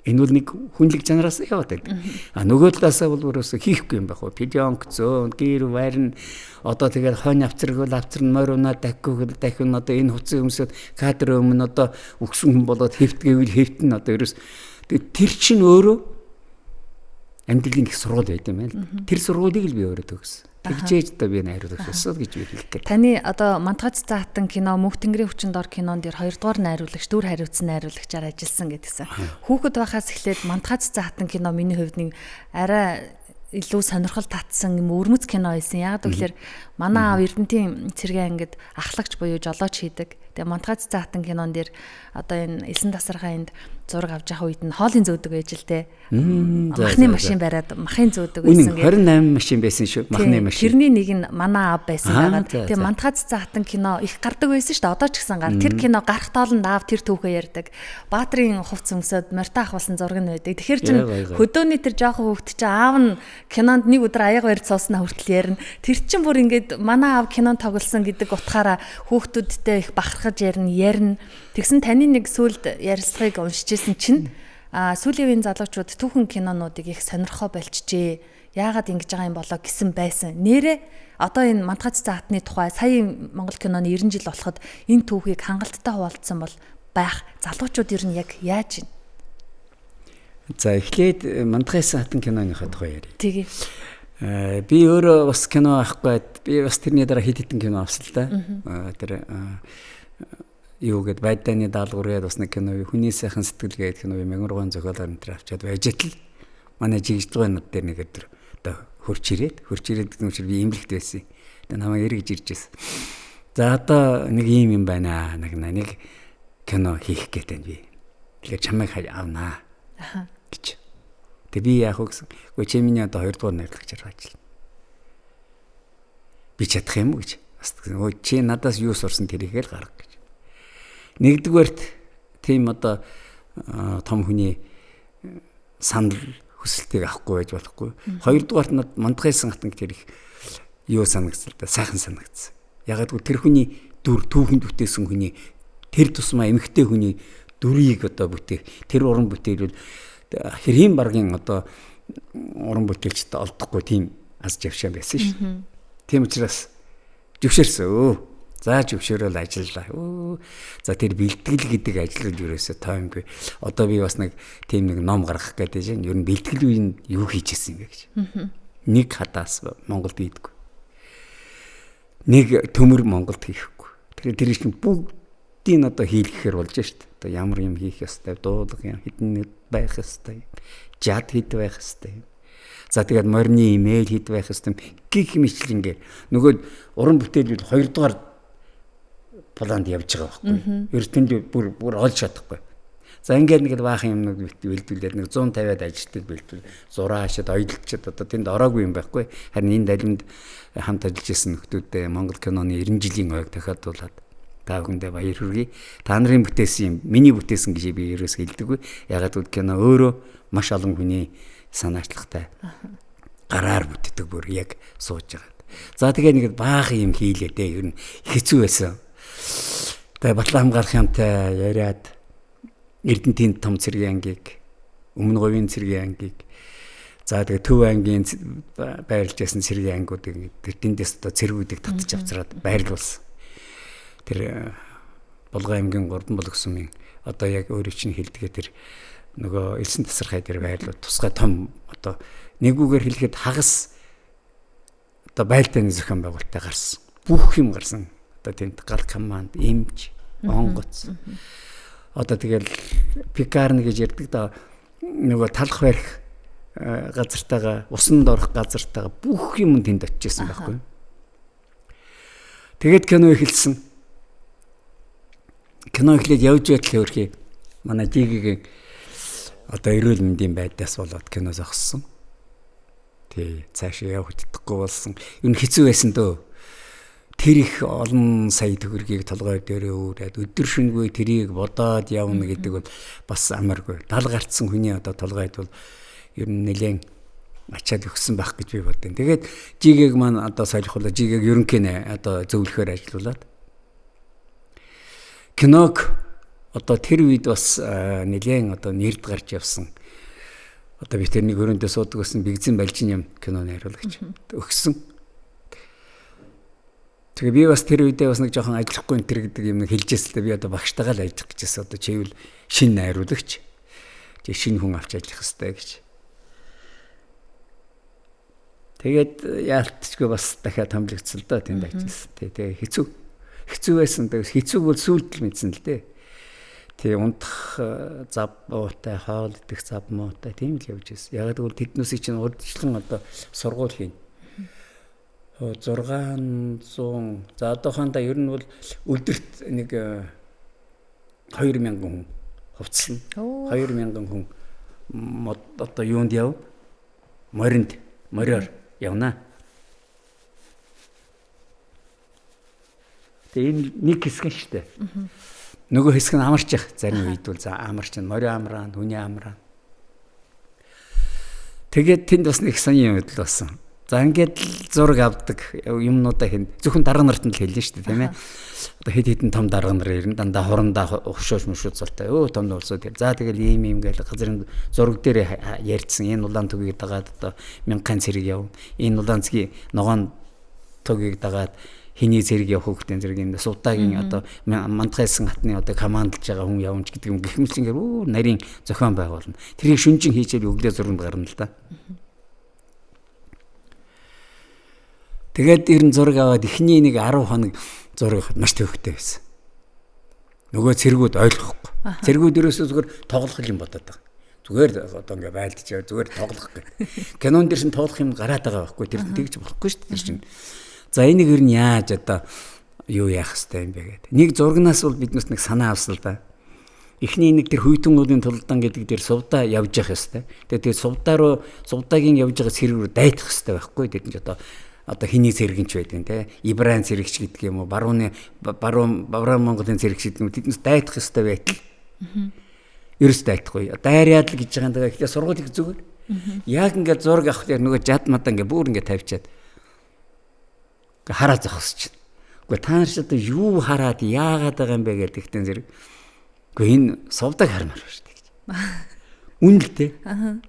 Энэ бол нэг хүнлэг чанараас яваад байдаг. А нөгөө талаасаа бол ерөөсөө хийхгүй юм байх уу? Пидионк зөөн, гэр барьна. Одоо тэгээд хонь авцрагвал авцрна, мориуна дахин одоо энэ хувцсыг өмсөд кадр өмнө одоо өгсөн хүн болоод хэвтгээвэл хэвтэн одоо ерөөс тэр чинь өөрөө амьдралын их сургууль байт юм байна. Тэр сургуулийг л би өөрөө төгссөн. Тэгжээж одоо би найруулагч болсон гэж би хэлэх гээд. Таны одоо Мантгац заатан кино, Мөнх тэнгэрийн хүчин дор кинонд дэр 2 дугаар найруулагч, дүр хариуцсан найруулагчаар ажилласан гэдгсэн. Хүүхэд байхаас эхлээд Мантгац заатан кино миний хувьд нэг арай илүү сонирхол татсан юм өрмөц кино байсан. Яг гэвэл манай аав Эрдэнтийн цэргийн ангид ахлагч буюу жолооч хийдэг. Тэгээ Мантгац заатан кинон дэр одоо энэ элсэн тасархаа энд зураг авч явах үед нь хоолын зөөдөг байж л те. Махны машин бариад махын зөөдөг байсан гэх. 28 машин байсан шүү. Махны машин. Тэрний нэг нь манай аав байсан байгаад. Тэгээ Мантгац заатан кино их гардаг байсан шүү дээ. Одоо ч гэсэн гар. Тэр кино гарах тоолонд аав тэр түүхээ ярьдаг. Баатрийн хувц өмсөд морьтой ахвалсан зураг нь байдаг. Тэгэхээр чин хөдөөний тэр жоохон хүүхд чинь аав нь кинонд нэг өдөр аяга барьж сууснаа хүртэл ярина. Тэр чин бүр ингээд манай аав кинонд тоглосон гэдэг утгаараа хүүхдүүдтэй их бахархаж ярина. Тэгсэн таны нэг сүлд ярилцлагыг уншижсэн чинь сүүлийн үеийн залуучууд түүхэн кинонуудыг их сонирхоо болчихжээ. Яагаад ингэж байгаа юм болоо гэсэн байсан. Нэрээ одоо энэ Мантгац заатны тухай сая Монгол киноны 90 жил болоход энэ түүхийг хангалттай хуваалцсан бол байх залуучууд ер нь яг яаж ийн? За эхлээд Мантгац заатан киноныхаа тухай ярив. Тэгээ. Би өөрөө бас кино авахгүй би бас тэрний дараа хэд хэдэн кино авсан л да. Тэр юу гэдэг Байданы даалгаврыг бас нэг кино хүний сайхан сэтгэл гэдэг кино Мянган зохиолоор энэ авчаад байж тал манай жигждгойнууд дээр нэг өдөр одоо хурж ирээд гэдэг нь би имлэгт байсан. Тэгээ намайг эргэж ирж байсан. За одоо нэг юм байна. Нэг кино хийх гэдэг би. Тэгэхээр чамайг авнаа. гэж. Тэгээ би яах вэ гэсэн. Гэхдээ чи миний одоо 2 дугаар найрлагчаар ажиллана. Би чадах юм уу гэж. Бас чи надаас юу сурсан тэрийгээ л гарга гэж. Нэгдүгээрт тийм одоо том хүний санал хүсэлтийг авахгүй байж болохгүй. Хоёрдугаарт над мандахайсан хатан тэр их юу санагдсан л да сайхан санагдсан. Ягаад гэвэл тэр хүний дүр түүхэнд бүтээсэн хүний тэр тусмаа эмэгтэй хүний дүрийг одоо бүтээх тэр уран бүтээлүүд хэрийн баргийн одоо уран бүтээлчтэй олдохгүй тийм аз жаргал байсан шүү. Тийм учраас зөвшөөрсөн. За зөвшөөрөл ажиллаа. За тэр бэлтгэл гэдэг ажлыг юусоо таймгүй. Одоо би бас нэг тийм нэг ном гаргах гэдэг чинь ер нь бэлтгэл үеийн юу хийж ирсэн юм бэ гэж. Нэг хадаас Монголд ийдгүй. Нэг төмөр Монголд хийхгүй. Тэгэхээр тэр чинь бүгдийг одоо хийлгэхээр болж шүү дээ. Одоо ямар юм хийх ёстой, дуулах юм, хідэн байх ёстой, жад хэд байх ёстой. За тэгээд морины имэйл хэд байх ёстой гих мэтлэнгээр нөгөө уран бүтээлүүд 2 дугаар планд явж байгаа байхгүй. Эрдэнд бүр олж чадахгүй. За ингээд нэг баахан юмнууд бэлдүүлээд нэг 150-аад ажилтнууд бэлдүүл зураашид ойдлчод одоо тэнд ороогүй юм байхгүй. Харин энэ далимд хамт ажиллаж исэн нөхдүүдээ Монгол киноны 90 жилийн ойг дахиадуулаад та бүхэндээ баяр хүргэе. Та нарын бүтээсэн юм миний бүтээсэн гэж би ерөөс хэлдэггүй. Ягаад гэвэл кино өөрөө маш олон хүний санаачлагтай гараар бүтдэг бүр яг сууж байгаа. За тэгээ нэг баахан юм хийлээ дээ. Ер нь хэцүү байсан. Тэгээ Батлан хамгаалах юмтай яриад Эрдэнэтийн том цэргийн ангийг, Өмнө говийн цэргийн ангийг, за тэгээ Төв ангийн байрлаж байсан цэргийн ангиудыг тэр тэндээс одоо цэргүүдийг татчих авцраад байрлуулсан. Тэр Булган аймгийн 3 болгосумын одоо яг өөрөө чинь хэлдгээ тэр нөгөө элсэн тасархай дээр байрлууд тусгай том одоо нэгүгээр хэлэхэд хагас одоо байлдааны зохион байгуулалттай гарсан. Бүх юм гарсан. Одоо тийм гал команд, эмч, онгоц. Одоо тэгэл пикарн гэж ярьдаг да нөгөө талх барих газартайгаа усанд орох газартайгаа бүх юм тэнд очижсэн байхгүй. Тэгээд кино эхэлсэн. Кино эхлээд явж байтлаа өөрхий манай жигийн одоо эрүүл мэндийн байдлаас болоод кино зогссон. Тий цаашаа явах чадахгүй болсон. Юу хэцүү байсан дөө. Тэр их олон сая төгрөгийг толгой дээрээ өрөөд өдөр шөнөгүй тэрийг бодоод явна гэдэг бол бас амаргүй. Тал гарцсан хүний одоо толгойд бол ер нь нэлээд ачаал өгсөн байх гэж би боддیں۔ Тэгээд жигийг маань одоо солихолоо жигийг ерөнхий одоо зөвлөхөөр ажилуулад киног одоо тэр үед бас нэлээд одоо нэрд гарч явсан. Одоо би тэрнийг өрөөндөө суудаг гэсэн Бигзэн Балжин юм кино найруулагч өгсөн. Тэгээ би бас тэр үедээ бас нэг жоохон ажиллахгүй энэ гэдэг юм хэлжээс л дээ би одоо багштайгаа л ажиллах гэжсэн. Одоо чивэл шинэ найруулагч. Тэг шинэ хүн авч ажиллах хэрэгтэй гэж. Тэгээд яалтчгүй бас дахиад хамлагдсан л да тэнд ажилласан. Тэгээ хэцүү байсан. Тэгээ хэцүүг бол сүйд л мэдсэн л дээ. Тэг унтах зав муутай, хоол идэх зав муутай тийм л явж байсан. Яг гэвэл тэднүүсийг чинь урдчлан одоо сургууль хийн. 600 за одоохондоо ер нь бол өдөрт нэг 2000 хүн хувцсан. 2000 хүн одоо юунд яв? Мориор явна. Тэгээ энэ нэг хэсэг нь шүү дээ. Нөгөө хэсэг нь амарч явах зарим үед бол за амарч нь морио амраа, хүний амраа. Тэгээд тэнд бас нэг сони юм л болсон. За ингээд зураг авдаг юмнуудаа хэн зөвхөн дарга нарт нь л хэлнэ шүү дээ тийм ээ. Одоо хэд хэдэн том дарга нар ирнэ дандаа хорондоо ухшууш мушууцалтай. Том нуусууд. За тэгэл ийм гээл газрын зураг дээр ярьдсан. Энэ улаан төгийг дагаад одоо 1000 цэрэг яв. Энэ улаан цэгийн ногоон төгийг дагаад хэний цэрэг явах хөхтэн зэрэг энэ суудагийн одоо мандахайсан хатны одоо командалж байгаа хүн явж гэдэг юм гэх мэт ингээд нарийн зохион байгуулна. Тэрийг шүнжин хийчихэл өглөө зурганд гарна л да. Тэгээд ер нь зураг аваад эхний нэг 10 хоног зураг маш төвхтэй байсан. Нөгөө цэргүүд ойлгохгүй. Цэргүүд ерөөсөө зүгээр тоглох юм бодоод байгаа. Зүгээр одоо ингээ байлдаж зүгээр тоглох гэх. Кинон дээр шин тоглох юм гараад байгаа байхгүй. Тэр тэгж болохгүй шүү дээ чинь. За энийг ер нь яаж одоо юу яах хэвтэй юм бэ гэдэг. Нэг зурагнаас бол биднээс нэг санаа авсан л да. Эхний нэг тэр хүйтүүнүүдийн тулдан гэдэг дээр сувдаа явж явах хэвтэй. Тэгээд сувдаагийн явж байгаа цэрэг рүү дайтах хэвтэй байхгүй. Тэд нь одоо хиний цэрэгч байдаг те. Ибран цэрэгч гэдэг юм уу? Баруун Монголын цэрэгч гэдэг юм. Тэднээс дайтах хэвтэй байтал. Ерөөс дайтахгүй. Дайраад л гэж байгаа юм даа. Ихлэ сургууль их зүгээр. Яг ингээд зураг авах дээр нөгөө жад мадаа ингээд бүр ингээд тавьчаад хараа зогсож. Гэхдээ та нар ч одоо юу хараад яагаад байгаа юм бэ гэдэг ихтэн зэрэг. Гэхдээ энэ сувдаг хармаар байна шүү дээ. Үн л дээ.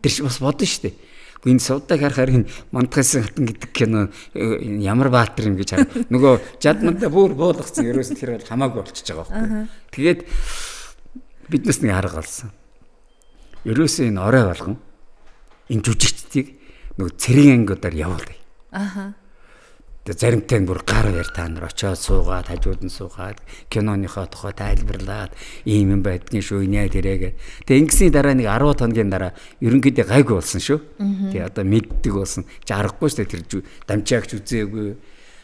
Тэр ч бас бодно шүү дээ. Гэхдээ энэ сувдаг харахаар энэ Мандахсын хатан гэдэг кино ямар баатар юм гэж хараа. Нөгөө жад мадаа бүр буулгацсан ерөөс тэр бол хамаагүй болчихж байгаа байхгүй. Тэгээд биднээс нэг арга олсон. Ерөөсөө энэ орой болгон энэ жүжигчдийг нөгөө цэргийн ангиудаар явуулъя. Тэгээ заримтай бүр гар яар та нар очиод суугаад хажууд нь суугаад киноныхоо тухай тайлбарлаад ийм юм байдгийн шүү нэ тэрэг. Тэгээ ингэсний дараа нэг 10 хоногийн дараа ерөнхийдөө гайгүй болсон шүү. Тэгээ одоо мэддэг болсон. Чи аргагүй шүү тэр дамжаагч үзээгүй.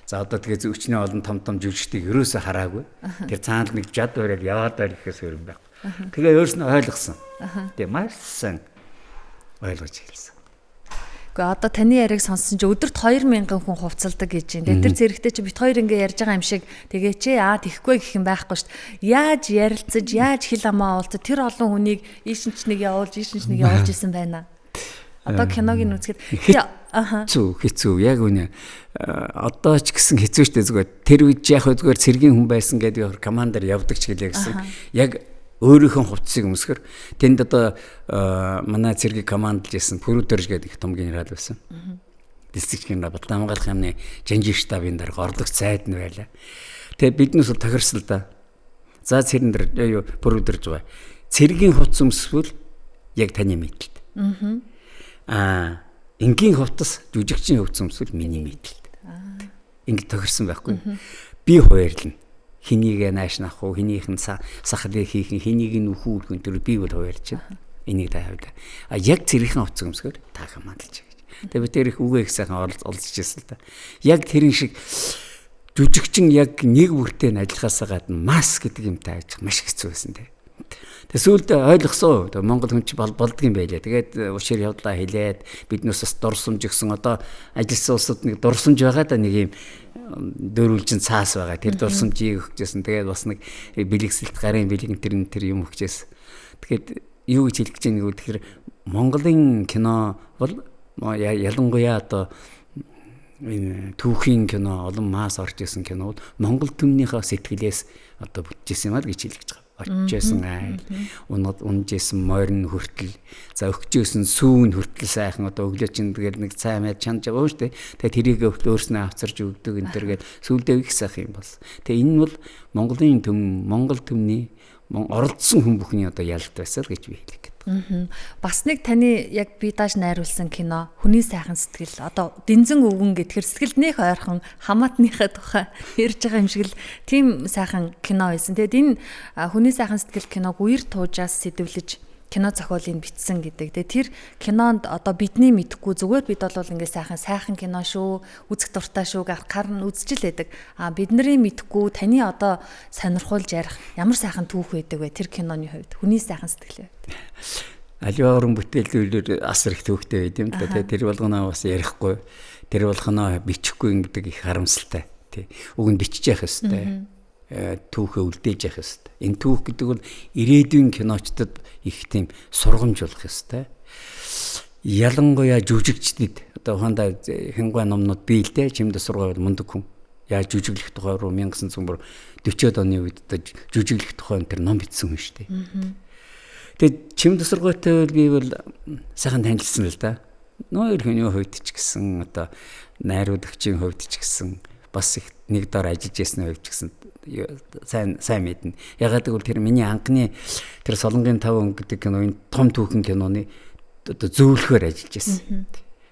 За одоо тэгээ зөвчний олон том жүжигчдийг ерөөсөө хараагүй. Тэр цаанал нэг жад бариад яваад байр гэхээс өөр юм байхгүй. Тэгээ өөрснөө ойлгосон. Тэгээ маш сайн ойлгож хэлсэн. Гэхдээ одоо таны яриаг сонссон чи өдөрт 2000 хүн хувцалдаг гэж байна. Тэр зэрэгтэй чи бит хоёр ингээ ярьж байгаа юм шиг тэгээ чи тийхгүй гэх юм байхгүй шүү дээ. Яаж ярилцаж, яаж хил амаа уулзаж тэр олон хүнийг ийшин ч нэг явуулж исэн байна. Одоо киногийн үзэхэд хэцүү яг үнэ. Одоо ч гэсэн хэцүү шүү дээ зүгээр. Тэр үед яг зүгээр цэргийн хүн байсан гэдэг командаар явдаг ч гэлээ гэсэн. Яг өөрийнхөө хувцсыг өмсгөр тэнд одоо манай цэргийн командж байсан Пүрүдэрж гэдэг их том генерал байсан. Дистрикт генерал Батлан хамгаалах яамны Жанжи штабын дарга орлогч сайд нь байлаа. Тэгээ биднээс бол тохирсол да. За цэрэн дээр Пүрүдэрж байгаа. Цэргийн хувцс өмсвөл яг таны мэдлэлт. Энгийн хувцас жүжигчийн хувцс өмсвөл миний мэдлэлт. Ингэ тохирсон байхгүй. Би хуваарлна. Хэнийг наашнах уу, хэнийх нь сахлыг хийх, хэнийг нь үхүүлэх энэ би бол хуваарлж байна. Энийг та хавьда. Яг цэргийн хувцас өмсгөр та хамаалж байгаа гэж. Тэгээ би тэр их үгээ их сайхан олзж ирсэн л та. Яг тэрэн шиг жүжигчин яг нэг бүртээ нь ажиллахаасаа гадна маск гэдэг юм тааж маш хэцүү байсан те. Тэгээ сүүлд ойлгосон. Тэгээ Монгол хүн чи болдгийм байлаа. Тэгээд ушир явдлаа хэлээд биднээс бас дурсамж өгсөн. Одоо ажилласан улсад нэг дурсамж байгаа да нэг юм дөөрүүлжин цаас байгаа. Тэр дурсамжийг өгчээсэн. Тэгээд бас нэг бэлэгсэлт гарын бэлэг тэр юм өгчээсэн. Тэгээд юу гэж хэлэх гэж байгаа нэг тэгэхээр Монголын кино бол ялангуяа одоо энэ түүхийн кино олон маас орж исэн кино бол Монгол түмнийхээ сэтгэлээс одоо бүтчихсэн юм аа гэж хэлэх гэж байгаа. Очижсэн айл, унжсэн морин хүртэл, за өгчөөсөн сүүн хүртэл сайхан одоо өглөө чинь тэгэл нэг цай мэд чанаж байгаа шүү дээ. Тэгээ тэрийг өөрснөө авцарж өгдөг энэ төргээд сүүлдээ их сайхан юм болсон. Тэгээ энэ бол Монголын Монгол төмний оролцсон хүн бүхний одоо ялалт байсан гэж би хэлэх гэдэг. Бас нэг таны яг би дааш найруулсан кино Хүний сайхан сэтгэл одоо Дэнзэн өвгөн гэдгээр сэтгэлд нэх ойрхон хамаатныхаа тухай ярьж байгаа юм шиг л тийм сайхан кино байсан. Тэгэд энэ Хүний сайхан сэтгэл киног үер туужаас сэдвлэж кино зохиолыг бичсэн гэдэг. Тэгээ тэр кинонд одоо бидний мэдхгүй зүгээр бид бол ингээ сайхан кино шүү, үзэх дуртай шүү гэх карн үзэж л байдаг. Бид нарын мэдхгүй таны одоо сонирхуулж ярих ямар сайхан түүх байдаг вэ тэр киноны хувьд? Хүний сайхан сэтгэл байд. Аливаа бүтээлүүр асар их түүхтэй байд юм да. Тэр болгоноо бас ярихгүй. Тэр болгоноо бичихгүй гэдэг их харамсалтай. Тий. Уг нь бичиж явах ёстой. Түүхээ үлдээж явах ёстой. Энэ түүх гэдэг бол ирээдүйн киночдод их тийм сургамж болох ёстой. Ялангуяа жүжигчдэд одоо ухаандаа хингуй номнууд бий л дээ. Чимдэ сургууль мундаг хүн. Яаж жүжиглэх тухай руу 1940-од оны үед одоо жүжиглэх тухай тэр ном бичсэн хүн шүү дээ. Тэгээд чимдэ сургуультай би бол сайхан танилцсан л да. Нойр хүний хувьд ч гэсэн одоо найруулагчийн хувьд ч гэсэн бас их нэг дор ажиллаж ясны хувьд ч гэсэн сайн мэднэ. Ягаад гэвэл тэр миний анхны тэр Солонгийн 5 өнгө гэдэг киноны том түүхэн киноны одоо зөвлөхөөр ажиллаж байсан.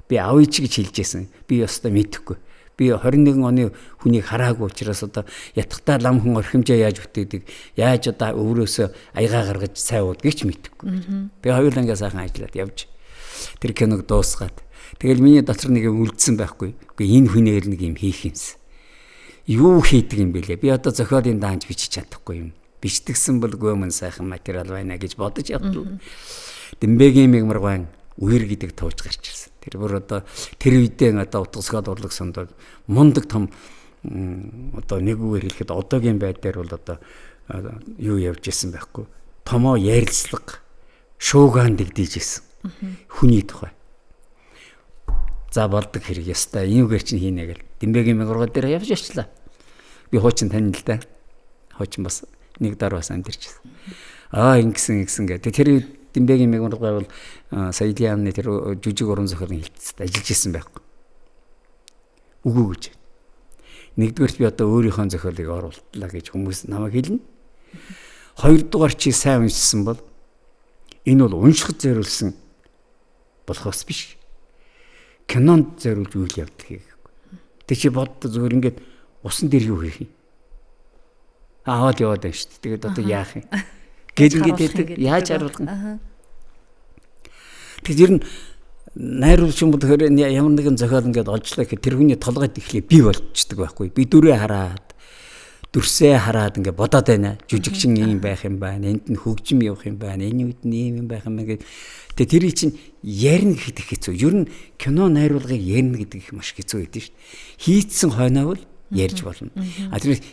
Би авъя ч гэж хэлж байсан. Би ёстой мэдэхгүй. Би 21 оны хүнийг хараагүй учраас одоо ятгахтаа лам хүн орхимжаа яаж бүтээдэг, яаж одоо өөрөөсөө аягаа гаргаж цай уудгийг ч мэдэхгүй. Би хоёулангаа сайхан ажиллаад явж тэр киног дуусгаад тэгэл миний дотор нэг юм үлдсэн байхгүй. Үгүй энэ хүнээр нэг юм хийх юмс. Юу хийдэг юм бэлээ? Би одоо зохиолын даанч бичиж чадахгүй юм. Бичдэгсэн бол гомон сайхан материал байна гэж бодож явдал. Дэмбэгийн мигмаргаан үер гэдэг тууч гарч ирсэн. Тэр бүр одоо тэр үедээ одоо утгасгаад урлагсанд бол мундаг том одоо нэгүгээр хэлэхэд одоогийн байдлаар бол одоо юу явж исэн байхгүй. Томоо ярилцлага шуугаан дэгдэж исэн. Хүний тухай. За болдог хэрэг ястай иймгээр чинь хийнэ гэл. Дэмбэгийн мигмаргаа дээр явж очлаа. Би хуучин тань л да. Хуучин бас нэг дараа бас амьдэрчсэн. Ингэсэн гэдэг. Тэр Дэмбэгийн мигмаргаа бол саяны амны тэр жүжиг уран зохиолын хэлцэд ажиллаж исэн байхгүй. Үгүй гэж. Нэгдүгээрт би одоо өөрийнхөө зохиолыг орууллаа гэж хүмүүс намайг хэлнэ. Хоёрдугаар чи сайн уншсан бол энэ бол уншихад зориулсан болохоос биш. Кинонд зориулж үйл явдал хийгээгүй. Тэг чи боддоо зүгээр ингээд усан дээр юу хийх юм? Аваад яваад байна шүү дээ. Тэгээд одоо яах юм? Гээд ингээд яаж харуулах юм? Тэр нь найруулагч юм бол ямар нэгэн зохиол ингээд олжлаа гэхэд тэр хүний толгойд ихлэ би болчдөг байхгүй. Би дүрээ хараад дүрсээ хараад ингээд бодоод байна. Жүжигчин юм байх юм байна. Энд нь хөгжим явах юм байна. Энэ үед нь юм байх юм гээд тэгээ тэр чинь ярина гэхэд их хэцүү. Ер нь кино найруулгыг ярина гэдэг их маш хэцүү байдаг шүү дээ. Хийцсэн хойноо бол ярьж болно.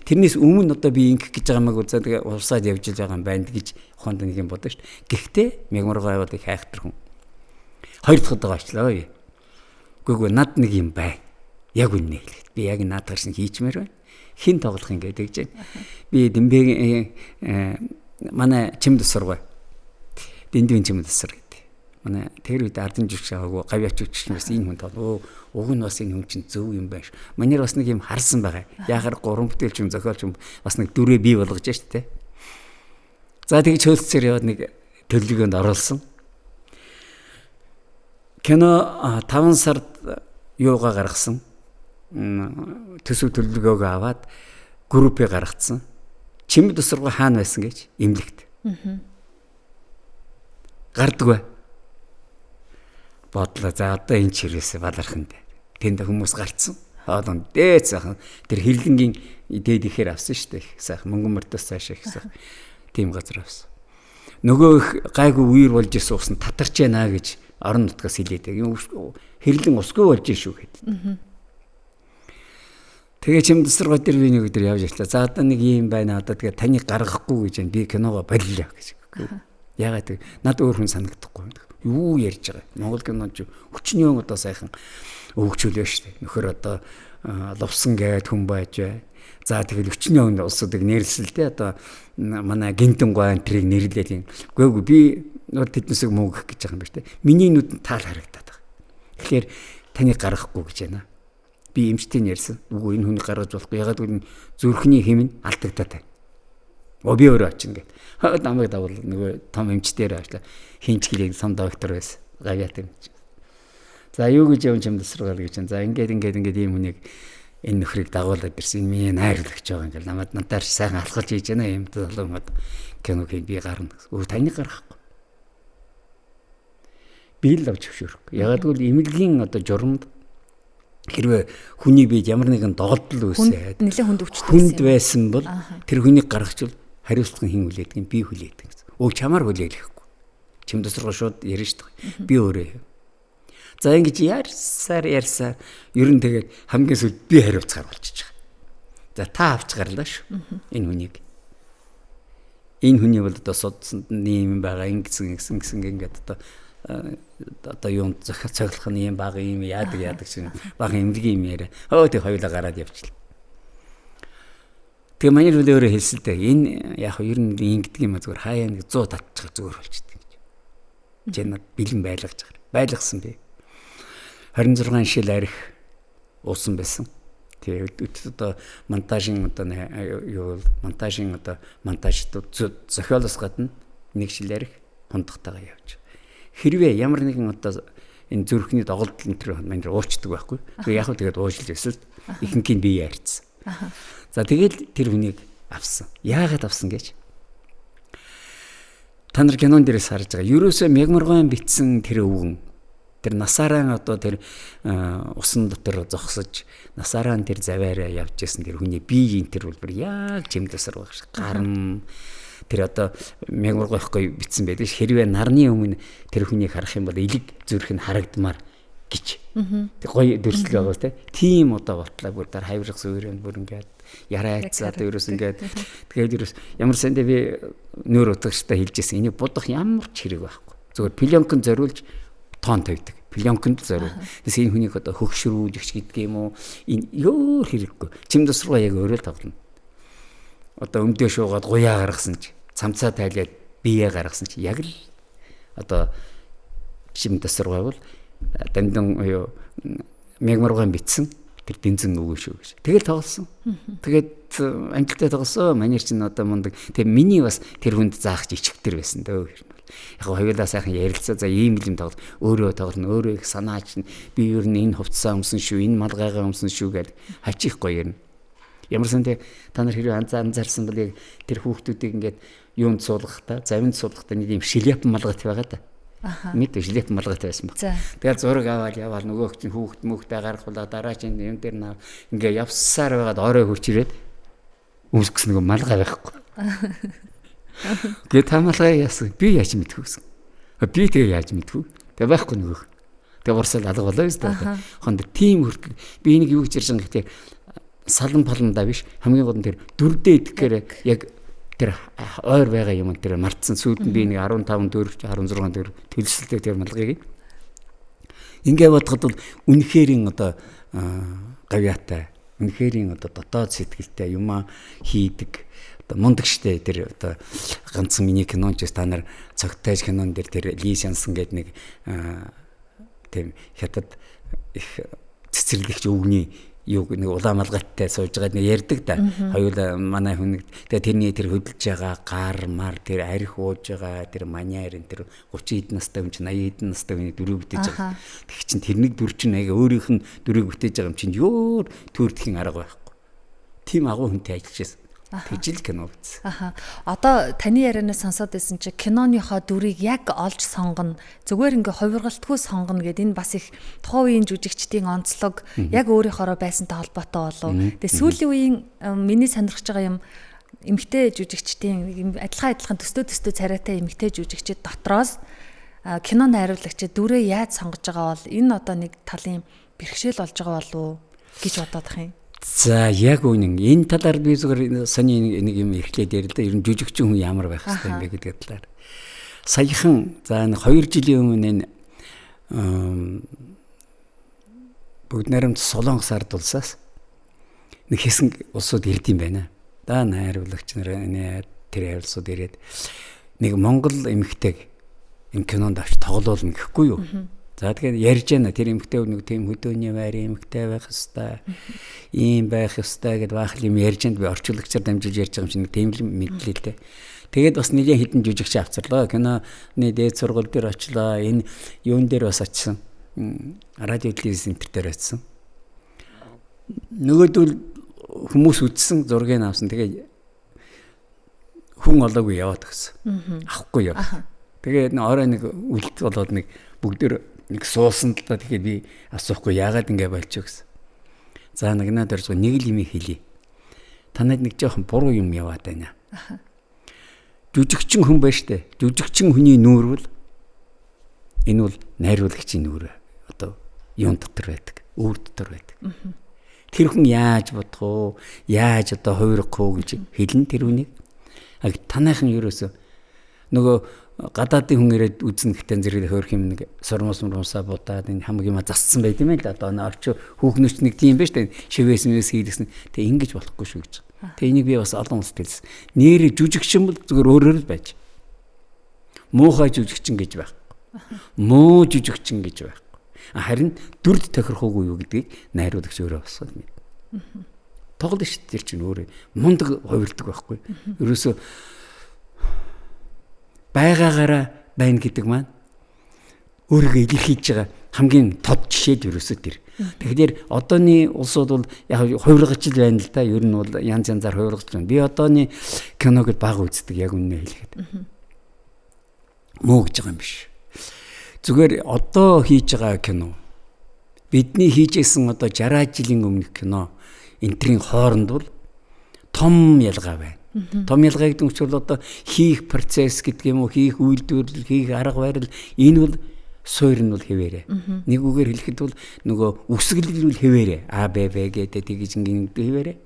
Тэрнээс өмнө одоо би ингэх гэж байгаа маяг үзээд тэгээ усаад явж байгаа юм байна гэж ухаанд нэг юм бодно шүү дээ. Гэхдээ мигмаргаа бол их хайхтар хүн. Хоёр дахь удаа очлаа. Үгүй над нэг юм бай. Яг үнэ хэлэхэд би яг наадгаар шин хийчмээр байна. Хин тоглох юм гэдэг гэж байна. Би Дэмбэгийн манай чимд сургай. Дэндвийн чимд сар гэдэг. Манай тэр үед ардын жүжигч аваагүй гавьяач жүжигч бас энэ хүн тоо. Уг нь бас энэ хүн чинь зөв юм байна ш. Манайр бас нэг юм харсан байгаа. Яагаад гурван бүтээлч юм зохиолч юм бас нэг дүрээ бий болгож штэ. За тэгж хөлцсээр яваад нэг төлөвлөгөөнд оруулсан. Кино 5 сард юугаа гаргасан. Төсөв төлөвлөгөөгөө аваад группээ гаргацсан. Чимд усргаа хаана байсан гэж имлэгт. Гардаггүй. Бодлоо за одоо энэ чирээсээ балархан дээ. Тэнд хүмүүс гарцсан. Хоолон дээд сайхан тэр хэрлэнгийн дээд ихээр авсан шүү дээ. Сайхан мөнгөн мөртөөс цаашаа их сайхан тийм газар авсан. Нөгөө их гайгүй үер болж исэн усан татарч яана гэж орон нутгаас хэлээд юм хэрлэн усгүй болж шүү гэд. Тэгээ чим тасаргой дээр би нэг өдөр явж ирлээ. За одоо нэг юм байна. Одоо тэгээ таныг гаргахгүй гэж би киногоо боллоо гэж. Ягаад тэг над өөр хүн санагдахгүй. Юу ярьж байгаа. Монгол киноч хүчний одоо сайхан өвгчүүлээ шүү дээ. Нөхөр одоо лувсан гээд хүн байж бай. За тэгэл хүчний улсуудыг нэрлэлтэй одоо манай гинтэн гоантрыг нэрлээд юм. Үгүй би тэднэсийг мөнгөх гэж байгаа юм байна. Миний нүдэнд таал харагдаад байгаа. Тэгэхээр таныг гаргахгүй гэж байна. Би эмчтэн ярьсан. Үгүй энэ хүнийг гаргаж болохгүй. Ягаад гэвэл зүрхний хэм нь алдагдаад байна. Би өөрөө очин гэд. Намайг давал нөгөө том эмчтээр ажиллаа. Хинч гэлийг сам доктор байсан. Гавьяат юм. За юу гэж юм чим тасаргал гэж. За ингээд ийм хүнийг энэ нөхрийг дагуулад ирсэн. Энэ миний найрлагч байгаа ингээл намайг надаар сайхан алхалж хийж байна юм толгойд киног би гарна. Өө таныг гаргахгүй. Би л авч хөшөөрөх. Ягаад гэвэл эмнэлгийн одоо журамд хэрвээ хүний биед ямар нэгэн доголдол үүсээд нэлээд хүнд өвчтөй хүнд байсан бол тэр хүнийг гаргachвал хариуцлага хин хүлээдэг юм би хүлээдэг гэсэн. Чамаар хүлээлэхгүй. Чим тасаргал шууд ярина шүү дээ. Би өөрөө. За ингэж ярьсаар ер нь тэгээд хамгийн сүүлд би хариуцгаар болчихж байгаа. За та авч гарлаа шүү. Энэ хүнийг. Энэ хүний бол одоо судсанд нэм байгаа ингэсэн ингээд одоо юунд цоглох нь юм бага юм яадаг чинь бага эмнэлгийн юм яриа. Тэг хоёулаа гараад явчихлаа. Тэгээ манай л өөрөө хэлсэн л дээ. Энэ яг ер нь ингэдэг юм зүгээр хаяа нэг 100 татчих зүгээр болчихдаг гэж. Жинад бэлэн байлгаж байгаа. Байлгасан би. 26 шил арх уусан байсан. Тэгээд одоо монтажийн одоо юу монтажийн одоо монтажтууд зохиолоос гадна нэг шил арх хундахтайгаа явж. Хэрвээ ямар нэгэн одоо энэ зүрхний доголдол энэ төр мань уучдаг байхгүй. Тэгээ яг хөө тэгээд уужил байсан л Ихэнх нь бие ярьсан. За тэгэл тэр хүнийг авсан. Яагаад авсан гэж? Та нар кинон дээрээс харж байгаа. Ерөөсөө мягмаргоон битсэн тэр өвгөн тэр насаараа одоо тэр усан дотор зогсож насаараа тэр заваараа явж исэн тэр хүний биеийн тэр үлбэр яг жимдэсэр баг шиг гарам тэр одоо мягмаргохгүй битсэн байдаг ш. Хэрвээ нарны өмнө тэр хүнийг харах юм бол элэг зүрх нь харагдмаар гэж. Тэг гоё дүрслэл байгаа тийм одоо ботлоо бүр дараа хавирах зүгээрэн бүр ингээд ярайцаад ерөөс ингээд тэгээд ерөөс ямар сандэ би нөр утгаштай хэлжсэн энийг будах ямар ч хэрэг байхгүй. Зүгээр пленкон зориулж тоон тавьдаг. Пленконд зориул. Тэс энэ хүнийг одоо хөгшрүүлэгч гэдэг юм уу? Энэ ёо хэрэггүй. Чим тус руу яг өөрөө тоглоно. Одоо өмдөө шуугаад гуяа гаргасан ч цамцаа тайлаад бие гаргасан ч яг л одоо чим тус руу байвал дандан юу мягмаргоон битсэн тэр дэнзэн өгөө шүү гэж. Тэгэл тоглосон. Тэгээд амжилттай тоглосон. Манер чинь одоо мундаг. Тэгээ миний бас тэр хүнд заахч ичгтэр байсан дөө. Яг хоёулаа сайхан ярилцаа за ийм юм тоглох өөрөө тоглоно өөрөө их санаач нь би ер нь энэ хувцсаа өмсөн шүү энэ малгайгаа өмсөн шүү гэж хачихгүй юм. Ямарсан тэ та нар хэрэг анзаарсан бол яг тэр хүүхдүүдийг ингээд юунд суулгахтаа завинд суулгахтаа нэг юм шиляп малгайт байгаа да. Мэд шиляп малгайт байсан баг. Тэгээд зураг аваад яваал нөгөөх чинь хүүхд мөхтэй гаргахулаа дараа чинь юм дээр наа ингээ явсаар байгаад орой хурч ирээд өмсгсөн нэг малгай байхгүй. Гэ тамалгаа яасан. Би яаж мэдэх вэсэн. Би тэгээ яаж мэдэх вэ? Тэгээ байхгүй нөгөөх. Тэгээ урсал алга болоо юм даа. Хонд тийм хүртэл би энийг юу гэж ярьж байгаа гэхдээ салан паландаа биш хамгийн гол нь тэр дөрвдөө идэхээр яг тэр ойр байгаа юм тэр мартсан сүйд нь би нэг 15 4 16 4 төлсөлтэй тэр малгайг ингээ бодоход бол үнэхэрийн одоо гавьяатай үнэхэрийн одоо дотоод сэтгэлтэй юма хийдэг мундаг штэ тэр одоо ганцхан миний кинонч та нар цогтойж кинон дээр тэр Ли Шансан гэдэг нэг тийм хятад их цэцэрлэгч өвгний юу нэг улаан малгайтай сууж байгаа нэг ярддаг да. Хоёул манай хүн тэгээ тэрний тэр хөдөлж байгаа гар мар тэр арх ууж байгаа тэр маняарын тэр 30 эд настай хүн чинь 80 эд настай хүний дөрөв бүтээж байгаа. Тэг чин тэрнийг дүр чинь аяга өөрийнх нь дөрөв бүтээж байгаа юм чинь ёо төөрдөхийн арга байхгүй. Тим агуу хүнтэй ажиллаж байсан. Тэжил кино биз. Одоо таны ярианаас сонсоод байсан чи киноныхоо дүрийг яг олж сонгоно. Зүгээр ингээ хувиргалтгүй сонгоно гэдэг энэ бас их тухайн үеийн жүжигчдийн онцлог яг өөрийнхоороо байсантай холбоотой болов. Тэгээ сүүлийн үеийн миний сонирхож байгаа юм эмэгтэй жүжигчдийн адилхан төстөө царайтай эмэгтэй жүжигчид дотроос кино найруулагчид дүрээ яаж сонгож байгаа бол энэ одоо нэг талын бэрхшээл болж байгаа болов уу гэж бодоод ах юм. За яг үнэн энэ талаар би зүгээр сони нэг юм эхлээд ярил да. Ер нь жүжигчин хүн ямар байх хэрэгтэй юм бэ гэдэг талаар. Саяхан за 2 жилийн өмнө бүгд наримт Солонгос ард улсаас нэг хэсэг улсууд ирд юм байна. Да найруулагч нар тэр харилцууд ирээд нэг Монгол эмэгтэйг энэ кинонд авч тоглоулна гэхгүй юу? За тэгэхээр ярьж байна тэр эмэгтэй нэг тийм хөдөөний байр эмэгтэй байх хэвээр ийм байх хэвээр гэдээ баах юм ярьж байна. Би орчуулагчаар дамжуулж ярьж байгаа юм чинь тийм л мэдлээ л дээ. Тэгээд бас нэгэн хідэн жүжигч авцарлаа. Киноны дээд сургууль дээр очлоо. Энэ юун дээр бас очсон. Радио телевиз центр дээр очсон. Нөгөөдөл хүмүүс үзсэн зургийг авсан. Тэгээд хүн олоогүй яваад гисэн. Авахгүй яв. Тэгээд орой нэг үлд болоод нэг бүгдээр нэг суусан л да тэгэхээр би асуухгүй яагаад ингэ болчих гэсэн. За нэгнаа дөрж нэг л юм хэлье. Танад нэг жоохон буруу юм яваад байна. Жүжигчин хүн байна штэ. Жүжигчин хүний нүүр бол энэ бол найруулагчийн нүүр. Одоо юун дотор байдаг. Өөр дотор байдаг. Тэр хүн яаж бодох уу? Яаж одоо хувирах уу гэж хэлэн тэр үнийг. Танайхан ерөөсөө нөгөө гадаадын хүн ирээд үзнэ гэхдээ зэрэг хөөх юм нэг сурмусаа будаад энэ хамаг юм зассан байт юм л да. Одоо орчин хүүхнүүч нэг тийм байж таа шивээс хийлгсэн. Тэг ингэж болохгүй шүү гэж. Тэг энийг би бас олон улсад хэлсэн. Нэр жүжигчин бол зүгээр өөрөөр л байж. Муухай жүжигчин гэж байхгүй. Муу жүжигчин гэж байхгүй. Харин дүрд тохирохоогүй юу гэдгийг найруулагч өөрөө басаад мэд. Тоглож шүү дээ чинь өөрөө мундаг хувирдаг байхгүй. Ерөөсөө байгаагаараа байна гэдэг маань өөрийгөө илэрхийлж байгаа хамгийн тод жишээд ерөөсөө тэр. Тэгэхээр одооний улсууд бол яг хувиргаж л байна л да. Ер нь бол янз янзаар хувиргаж байна. Би одооний киног бага үздэг яг үнэ хэлэхэд. Муу гэж байгаа юм биш. Зүгээр одоо хийж байгаа кино бидний хийжсэн одоо 60 жилийн өмнөх кино энтрийн хооронд бол том ялгаа байна. Том ялгаа гэдэг нь бол одоо хийх процесс гэдэг юм уу, хийх үйлдвэрлэл, хийх арга барил энэ бол суур нь бол хэвээрээ. Нэг үгээр хэлэхэд бол нөгөө үсгэлэл бол хэвээрээ. А Б гэдэг тэгж ингэ хэвээрээ.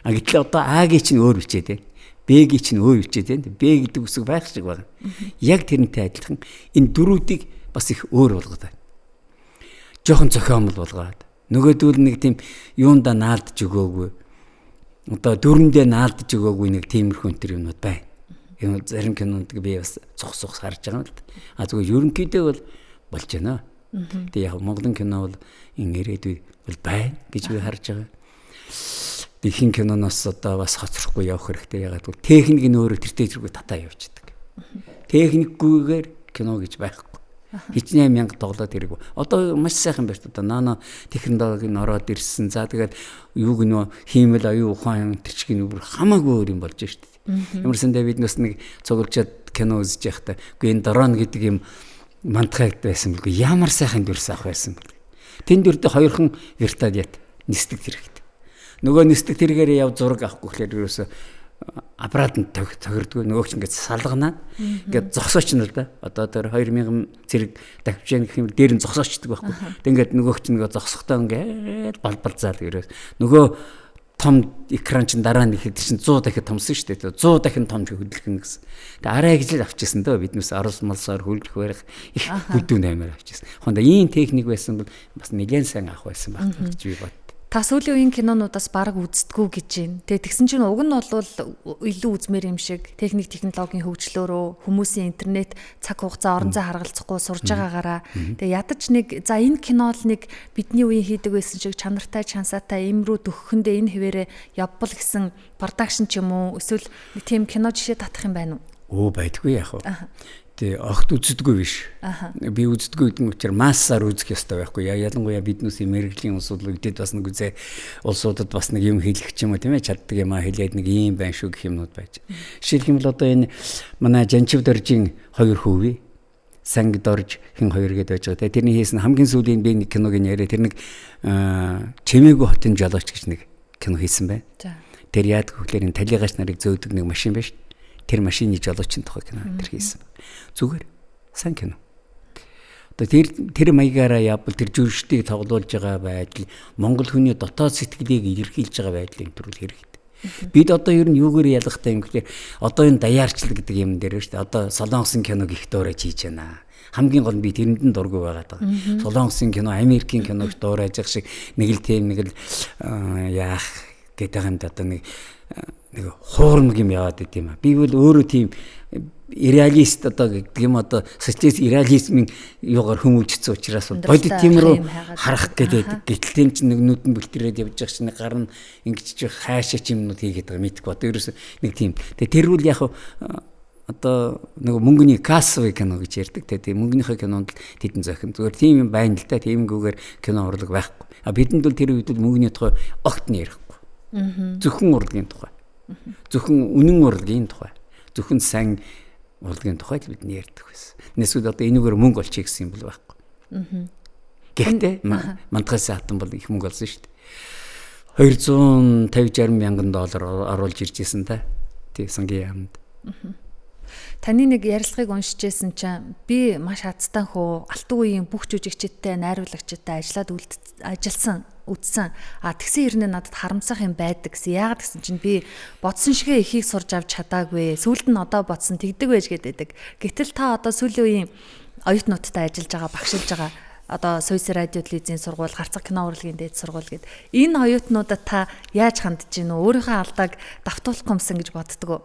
А гэтэл одоо А-гийн чинь өөр бичээд байна. Б-гийн чинь өөр бичээд байна. Б гэдэг үсэг байх шиг байна. Яг тэрнтэй адилхан энэ дөрүүдийг бас их өөр болгоод байна. Жохон зохиомл болгоод. Нөгөөдөл нэг тийм юундаа наалдж өгөөгүй. Одоо дөрөндөө наалдж өгөөгүй нэг тиймэрхүү өнтер юмнууд байна. Энэ зарим кинонд би бас цогсох харж байгаа юм л да. А зүгээр ерөнхийдөө бол болж байна. Тэгээ яг Монголын кино бол энэ ирээдүй бол байна гэж би харж байгаа. Ихэнх киноноос одоо бас хоцрохгүй явах хэрэгтэй. Ягаад гэвэл техник нь өөрөө тэртээ зэрэг татаа явчихдаг. Техникгүйгээр кино гэж байхгүй. Хичнээн мянга тоглоод ирэх. Одоо маш сайхан байна. Одоо наана технологи нь ороод ирсэн. За тэгээд юуг нөө хиймэл аюу ухаан тэрчгийн үр хамаагүй өөр юм болж шүү дээ. Ямарсан дээр бид нас нэг цуглуулчаад кино үзэж байхдаа үгүй энэ дрон гэдэг юм мантахад байсан билгүй ямар сайхан дүрс авах байсан бэл. Тэн дүрдээ хоёрхан вертолет нисдэг хэрэгтэй. Нөгөө нисдэг тэргээр яв зураг авахгүй гэхээр ерөөсө аппаратанд тохирдгүй нөгөө ч ингээд салганаад ингээд зогсооч нь л да. Одоо тэр 2000 зэрэг давчаан гэх юм дээр нь зогсоочдөг байхгүй. Тэг ингээд нөгөө ч нөгөө зогсохдоо ингээд балбалзаад ерөөс нөгөө том экран чинь дараа нь ихэд чинь 100 дахиад томсон шүү дээ. 100 дахин том хөдөлгөх нь гэсэн. Тэг арай гэж л авчихсан дөө биднээс орос малсаар хөлдөх барих их бүдүүн аймаар авчихсан. Хонда ийм техник байсан бол бас нэлээд сайн авах байсан баг гэж би бод. Та сүүлийн үеийн кинонуудаас бараг үздэггүй гэж байна. Тэгээ тэгсэн чинь уг нь бол илүү үзмээр юм шиг техник технологийн хөгжлөөрөө хүмүүсийн интернет цаг хугацаа орон зай харгалзахгүй сурж байгаагаараа тэгээ ядаж нэг за энэ кино л нэг бидний үеийн хийдэг байсан шиг чанартай чансаатай им рүү төгөхөндөө энэ хэвээрээ явбал гэсэн продакшн ч юм уу эсвэл нэг тийм кино жишээ татах юм байна уу? Байдгүй яах вэ? Тэ огт үздэггүй биш. Би үздэггүй гэдэг нь учраас массаар үзэх ёстой байхгүй. Ялангуяа биднээс мэрэгжлийн улсууд үдэд бас нэг үзээ улсуудад бас нэг юм хэлэх ч юм уу тийм ээ чаддаг юм а хэлээд нэг юм байна шүү гэх юмнууд байж. Жишээлх юм бол одоо энэ манай Жанчив доржийн 2 хөвөө санг дорж хин 2 гээд байж байгаа. Тэрний хийсэн хамгийн сүүлийн би нэг киног яриа тэр нэг чимээгүй хотын жолооч гэж нэг кино хийсэн байна. Тэр яадаг гэхээр энэ талигач нарыг зөөдөг нэг машин байна шүү. Тэр машины жолоочийн тухай кино тэр хийсэн. Зүгээр сайн кино. Одоо тэр маягаараа явбал тэр жүрчдийг тоглуулж байгаа байдал Монгол хүний дотоод сэтгэлийг илэрхийлж байгаа байдлын төрөл хэрэгтэй. Бид одоо ер нь юугээр ялгахтай юм гэхээр одоо энэ даяарчлал гэдэг юм дээр шүү дээ. Одоо Солонгосын киног их дуурайж хийж байна. Хамгийн гол нь би тэрэнд нь дургүй байгаад байгаа. Солонгосын кино, Америкийн киног дуурайж байгаа шиг нэг л тийм нэг л яах гэдэг юм да одоо нэг хуурмаг юм яваад байт юм а. Би бол өөрөө тийм реалист одоо гэдэг юм одоо социалист реализмын юугаар хүмүүжсэн учраас бодит тийм рүү харах гэдэг. Гэтэл тийм ч нэг нүдэн бэлтрээд явж байгаа чинь гар нь ингэж ч хаашаа ч юмнууд хийгээд байгаа мэдгүй. Одоо ерөөс нэг тийм. Тэгээ тэр үл яг одоо нэг мөнгөний кассовый кино гэж ярьдаг. Тэгээ мөнгөнийхөө кинонд тэдэн зохин. Зүгээр тийм юм байна л да. Тиймгүүгээр кино урлаг байхгүй. А бидэнд бол тэр үед мөнгөний тухай огт нь ярихгүй. Зөвхөн урлагийн тухай. Зөвхөн үнэн урлагийн тухай. Зөвхөн сайн урлагийн тухай л бид ярьдаг байсан. Нэсүүд одоо энэгээр мөнгө олчих гэсэн юм бол байхгүй. Гэхдээ мантахаас хатан бол их мөнгө олсон шүү дээ. 250-60 мянган доллар оруулж ирж исэн та. Тий сангийн яамд. Таны нэг ярилцлагыг уншижсэн чинь би маш хацтай хөө алтан үеийн бүх жүжигчдтэй найруулагчтай ажилласан үдсэн. Тэгсэн хэрнээ надад харамсах юм байдаг гэсэн. Яагаад гэсэн чинь би бодсон шигээ ихийг сурж авч чадаагүй. Сүүлд нь одоо бодсон тэгдэг байж гэдэг. Гэтэл та одоо сүүлийн үеийн оюутнуудтай ажиллаж байгаа, багшилж байгаа. Одоо Сойс радио телевизийн сургууль, Гарцаг кино урлагийн дээд сургууль гэд. Энэ оюутнуудад та яаж хандж гин үү? Өөрийнхөө алдааг давтуулах юмсан гэж боддог уу?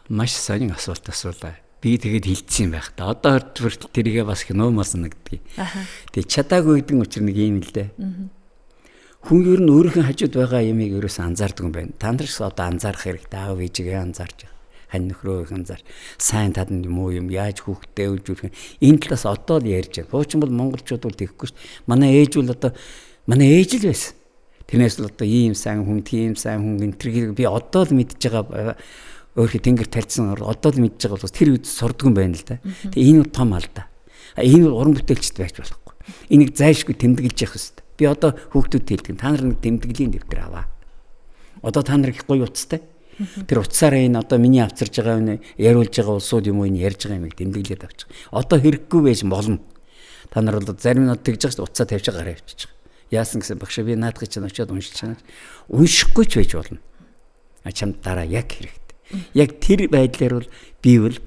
Маш сонин асуулт асуулаа. Би тэгээд хилцсэн байх та. Одоо хүртэл тэрийгээ бас кино маасан гэдгийг. Тэгээд чадаагүй гэдэг нь учир нэг юм л дээ. Хүн ер нь өөрийнхөө хажууд байгаа ямыг ерөөсөө анзаардаг юм байна. Та нар ч одоо анзаарах хэрэгтэй. Аав ээжигээ анзаарч байгаа. хань нөхрөө ханзаар сайн танд муу юм яаж хүүхдээ үлж үрэх энэ талаас одоо л ярьж байна. Хуучин бол монголчууд бол тэгэхгүй шүү дээ. Манай ээж бол одоо манай ээж л байсан. Тэрнээс л одоо ийм сайн хүн, тийм сайн хүн энэ тэрийг би одоо л мэдж байгаа өөрхий тэнгэр талцсан одоо л мэдж байгаа бол тэр үед сурдгүй юм байна л да. Тэгээ энэ том алдаа. Энэ уран бүтээлчд байж болохгүй. Энийг зайлшгүй тэмдэглэж явах хэрэгтэй. Би одоо хүүхдүүд хэлдэг. Та нар нэг тэмдэглэлийн дэвтэр аваа. Одоо та нар их гоё утастай. Тэр утсаараа энэ одоо миний авчирж байгаа энэ яриулж байгаа улсууд юм уу энэ ярьж байгаа юм тэмдэглээд авчих. Одоо хэрэггүй байж болно. Та нар бол зарим нь тэгж байгаа шүү утсаа тавьж гараа авчиж байгаа. Яасан гэсэн багш би наадах чинь очиод уншиж чана. Уншихгүй ч байж болно. Чамд дараа яг хэрэгтэй. Яг тэр байдлаар бол би бол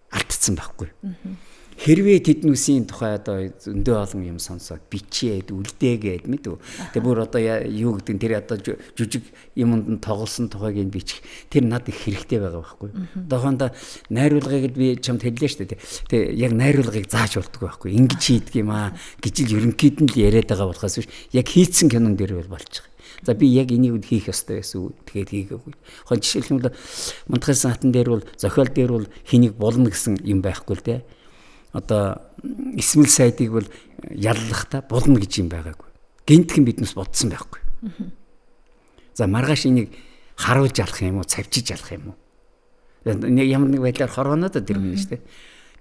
алдсан байхгүй. Хэрвээ тэднүүсийн тухай одоо зөндөө олон юм сонсоод бичээд үлдээгээд мэдв. Тэгээ бүр одоо юу гэдэг нь тэр одоо жүжиг юмд нь тоглосон тухайг нь бичих тэр над их хэрэгтэй байгаа байхгүй. Одоохондоо найруулгыг би чамд хэллээ шүү дээ. Тэгээ яг найруулгыг зааж болтгоо байхгүй. Ингэж хийдэг юм аа гэж л ерөнхийд нь л яриад байгаа болохоос биш. Яг хийцэн кинон дээр бол болж байгаа. За би яг энийг хийх ёстой байсан үү? Тэгээд хийгээгүй. Хон жишээлбэл Мандахсан хатан дээр бол зохиол дээр бол хэнийг болно гэсэн юм байхгүй л дээ. Одоо эсмэл сайдыг бол яллахта болно гэж юм байгаагүй. Гинтхэн биднээс бодсон байхгүй. За маргааш энийг харуулж алах юм уу, цавчиж алах юм уу? Ямар нэг байдлаар хорвоноо да тэр юм шүү дээ.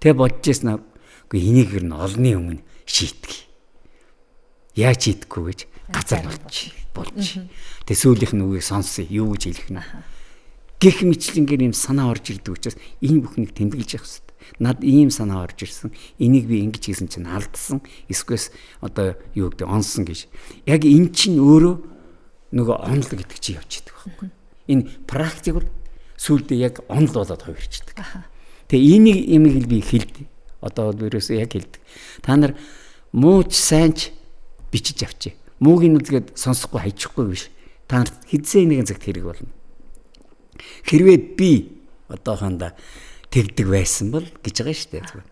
Тэгээ бодож яснаа үгүй энийг ер нь олны өмнө шийтгэе. Яаж шийдэхгүй гэж газар болж. Тэгээ сүүлийнх нь үгийг сонсъё, юу гэж хэлэх нь. Гэх мэтлэнгээр юм санаа орж ирдэг учраас энэ бүхнийг тэмдэглэж явах хэрэгтэй. Над ийм санаа орж ирсэн. Энийг би ингэж хийсэн чинь алдсан. Эсвэл одоо юу гэдэг онсон гэж. Яг эн чинь өөрөө нөгөө онол гэдэг чинь явж идэг байхгүй. Энэ практик бол сүүлдээ яг онол болоод хувирчдаг. Тэгээ энийг имийг би хэлдэг. Одоо бол ерөөсөө яг хэлдэг. Та нар мууч сайнч бичиж авчи. Муугийн үзгээд сонсохгүй хайчихгүй биш. Та нарт хэзээ нэгэн цагт хэрэг болно. Хэрвээ би одоохондоо тэгдэг байсан бол гэж байгаа шүү дээ.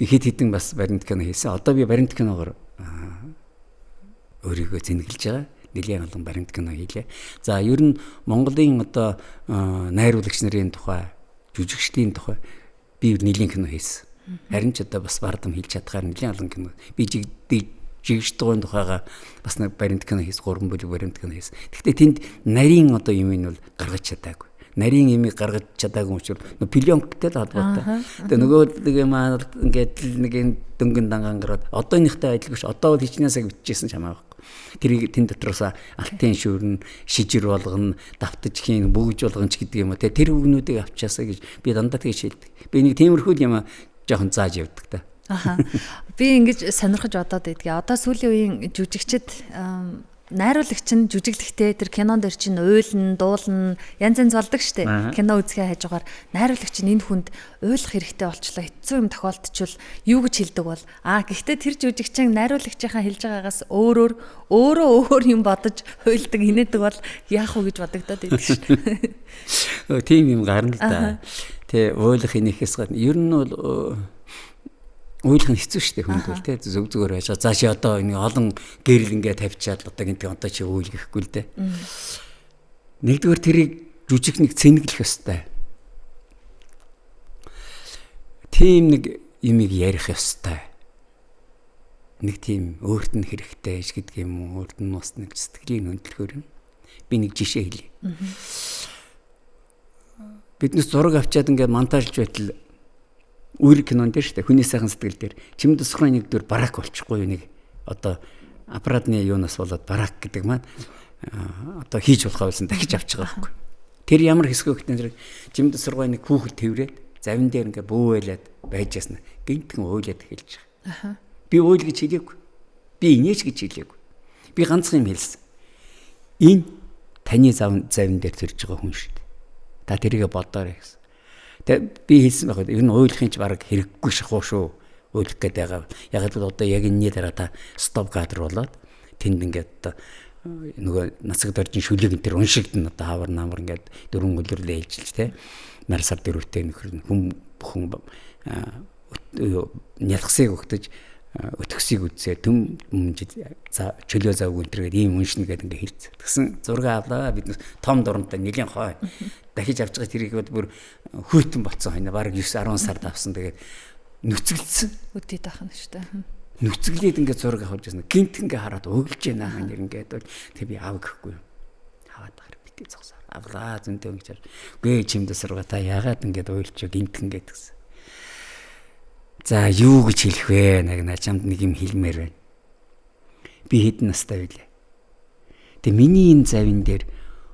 Би хэд хэдэн бас баримт кино хийсэн. Одоо би баримт киногоор өөрийгөө зэнгэлж байгаа. Нэлийн олон баримт кино хийлээ. За ер нь Монголын одоо найруулагч нарын тухай, жүжигчдийн тухай би нэлийн кино хийсэн. Харин ч одоо бас бардам хэлж чадхаар нэлийн олон кино. Би жигчдгийн тухайга бас нэг баримт кино хийсэн, 3 бүлэг баримт кино хийсэн. Гэхдээ тэнд нарийн одоо юм нь бол гаргаж чадаагүй. Нарийн имийг гаргаж чадаагүй учраас пленктэй л холбоотой. Тэгээ нөгөө нэг юм ингээд нэг дөнгөн данган гараад одооныхтай адилгүй ш. Одоо бол хичнээнсээ бичижсэн ч хамаагүй. Тэрийг тэн дотроос алтын шүүрэн, шижир болгоно, давтаж хийн, бөгж болгоно ч гэдэг юм уу. Тэр үгнүүдийг авчаасаа гэж би дандаа тэгж хэлдэг. Би нэг тиймэрхүү юм жоохон зааж явдаг та. Би ингэж сонирхож бодоод байдгийг. Одоо сүүлийн үеийн жүжигчд найруулагч нь жүжиглэхдээ тэр кинон дээр чинь уйлна, дуулна, янз янз болдог штэ. Кино үзэхээ хажуугаар найруулагч нь энэ хүнд уйлах хэрэгтэй болчлоо. Хэцүү юм тохиолдчихвол юу гэж хэлдэг бол гэхдээ тэр жүжигчин найруулагчийнхаа хэлж байгаагаас өөрөө юм бодож уйлдаг, инээдэг бол яах вэ гэж бодогдоод байдаг штэ. Тийм юм гарна л да. Тэ уйлах энэхээс гадна ер нь бол уйлах нь хэцүү шүү дээ хүнд бол тий зөв зүгээр байж байгаа. Заашаа одоо энэ олон гэрэл ингээд тавьчаад одоо гинт одоо чи уйлгэхгүй л дээ. Нэгдүгээр тэрийг жүжигчнийг цэнэглэх ёстой. Тийм нэг юмыг ярих ёстой. Нэг тийм өөрт нь хэрэгтэй ш гэдэг юм уу, өөрт нь бас нэг сэтгэлийн хөндлөхөр юм. Би нэг жишээ хэлье. Биднес зураг авчаад ингээд монтажлж байтал үер кинон дээр шүү дээ. Хүний сайхан сэтгэл дээр чимд тусгай нэгдүгээр барак болчихгүй юу нэг одоо аппаратны юунаас болоод барак гэдэг маань одоо хийж болох байсан дахиж авч байгаа байхгүй. Тэр ямар хэсэг өгтөн зэрэг чимд тусгай нэг хүүхэд тэврээд завин дээр ингээ бөөөлээд байж ясна. Гинтхэн уйлаад эхэлж байгаа. Би уйл гэж хэлээгүй. Би инээж гэж хэлээгүй. Би ганцхан юм хэлсэн. Энэ таны завин дээр төрж байгаа хүн шүү дээ. Та тэрийгэ бодоорой гэсэн. Тэгээ би хэлсэн байхад ер нь уйлахын ч баг хэрэггүй шахуу шүү. Уйлах гэдэг байгаа. Яг л одоо яг энэний дараа та стоп кадр болоод тэнд ингээд одоо нөгөө нацаг доржин шүлэг энэ төр уншигдана одоо хавар намар ингээд дөрвөн гөлөрлөө ээлжилж те нар сар дөрөвтэй нөхөр хүн бүхэн нялхсыг өгтөж өтгсийг үзээ төм мөнжид за чөлөө завг өнтэргээд ийм уншна гэдэг ингээ хэлц. Тэгсэн зураг авлаа бид том дурамтай нэлийн хой. Дахиж авч байгаа тэрийг бүр хүйтэн боцсон хойно баг 9 10 сард авсан. Тэгээд нүцгэлсэн. Үдээд байх нь шүү дээ. Нүцгэлээд ингээ зураг авах гэсэн. Гинт ингээ хараад өглөж байна хань ингээд бол тэг би аав гэхгүй. Хаваад гараа битээ зогсоо. Авлаа зөнтэй өнгөж. Гээ чимдэ сурга та яагаад ингээд уйлж гинт ингээд гэсэн. За юу гэж хэлэх вэ? Начамд нэг юм хэлмээр байна. Би хэдэн настай вэ? Тэгээ миний энэ завин дээр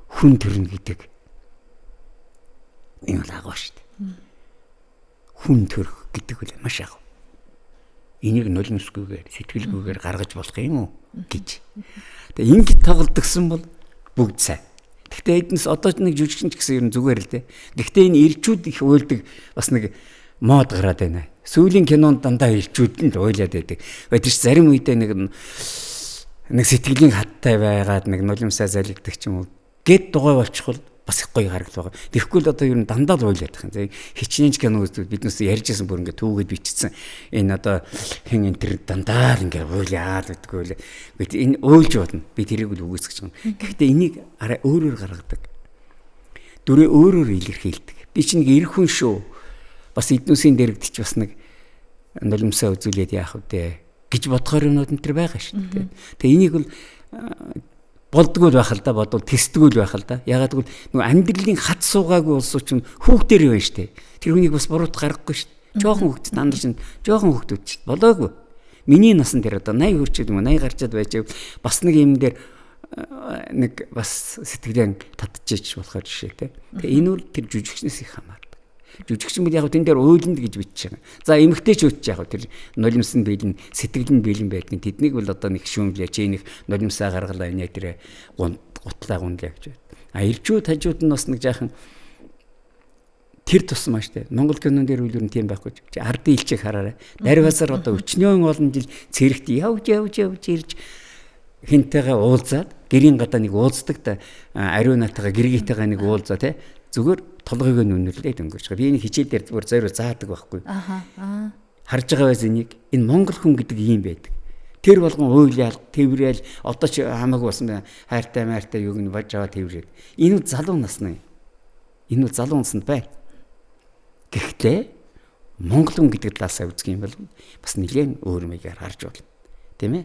хүн төрнө гэдэг энэ л агуу шүү дээ. Хүн төрөх гэдэг үл маш агуу. Энийг нулимсгүйгээр сэтгэлгүйгээр гаргаж болох юм уу гэж. Тэгээ ингэ тоглодгсон бол бүгд сайн. Гэхдээ эднээс одоо нэг жүжигчин ч гэсэн ер нь зүгээр л дээ. Гэхдээ энэ ирчүүд их уйлдаг бас нэг мод гараад байна. Сүүлийн кинонд дандаа ирчүүд нь л уйлаад байдаг. Тэр ч зарим үедээ нэг сэтгэлийн хаттай байгаад нэг нулимсаа залгиддаг ч юм уу. Гэт дугуй болчихвол бас их гоё харагдал байгаа. Тэгэхгүй л одоо ер нь дандаа л уйлаад байгаа юм. Хичнээн кино үздэг биднээс ярьжсэн бүр ингээд түүгээд бичсэн. Энэ одоо хэн энэ тэр дандаа л ингээд уйлаад гэдэггүй л. Энэ уйлж бодно. Би тэрийг л үгүйсгэж байгаа. Гэхдээ энийг арай өөрөөр гаргадаг. Дүрээ өөрөөр илэрхийлдэг. Би чинь нэг эрх хүн шүү. Бас эднүсийн дэрэгдэж бас нэг нулимсаа үзүүлээд яах вэ гэж бодохоор юмнууд энэ төр байгаа шүү дээ. Тэгээ энийг бол болдгоо байх л да бодвол тэсдгүү байх л да. Ягаад гэвэл нөгөө амьдралын хат суугаагүй улсууд чинь хүүхдэр байна шүү дээ. Тэр хүнийг бас буруут гаргахгүй шүү дээ. Жохон хүүхдэд андар чинь жохон хүүхдүүд чинь болоогүй. Миний насан дээр одоо 80 хүрчээд юм 80 гарчаад байж бас нэг юм дээр нэг бас сэтгэлээ татчихж болохоор жишээ те. Тэгээ энэ үл тэр жүжигчнээс их хамаардаг. Жүжигчин бол яг тэн дээр уйланд гэж бичиж байгаа. За эмэгтэйчүүд ч яг тэр нулимсан биелэн сэтгэл нь биелэн байдгийн тэднийг бол одоо нэг шүүмлээ чи нэг нулимсаа гаргалаа инээ тэр гутлаа гунлаа гэж. А ирчүүд хажууд нь бас нэг жаахан тэр тусмаа штэ. Монгол кинон дээр үл юм тийм байхгүй. Чи ардын илчийг хараарай. Дарвасаар одоо өчнөөн олон жил цэрэгт явж ирж хинтэйгээ уулзаад гэрийн гадаа нэг уулздаг та ариунатайгаа гэргийтэйгээ нэг уулзаа те. Зүгээр толгойг нь үнэрлээд өнгөрч байгаа. Би энэ хичээл дээр зүгээр зөөрөө заадаг байхгүй. Харж байгаа байс энийг энэ монгол хүн гэдэг юм байдаг. Тэр болгон уйлал, тэврээл одоо ч хамаагүй болсон хайртай майртай юуг нь баж аваа тэврээд. Энэ залуу насны. Энэ залуу наснд бай. Гэхдээ монгол хүн гэдэг талаасаа үзэх юм бол бас нэлээд өөр мэйгээр харж болно. Тийм ээ?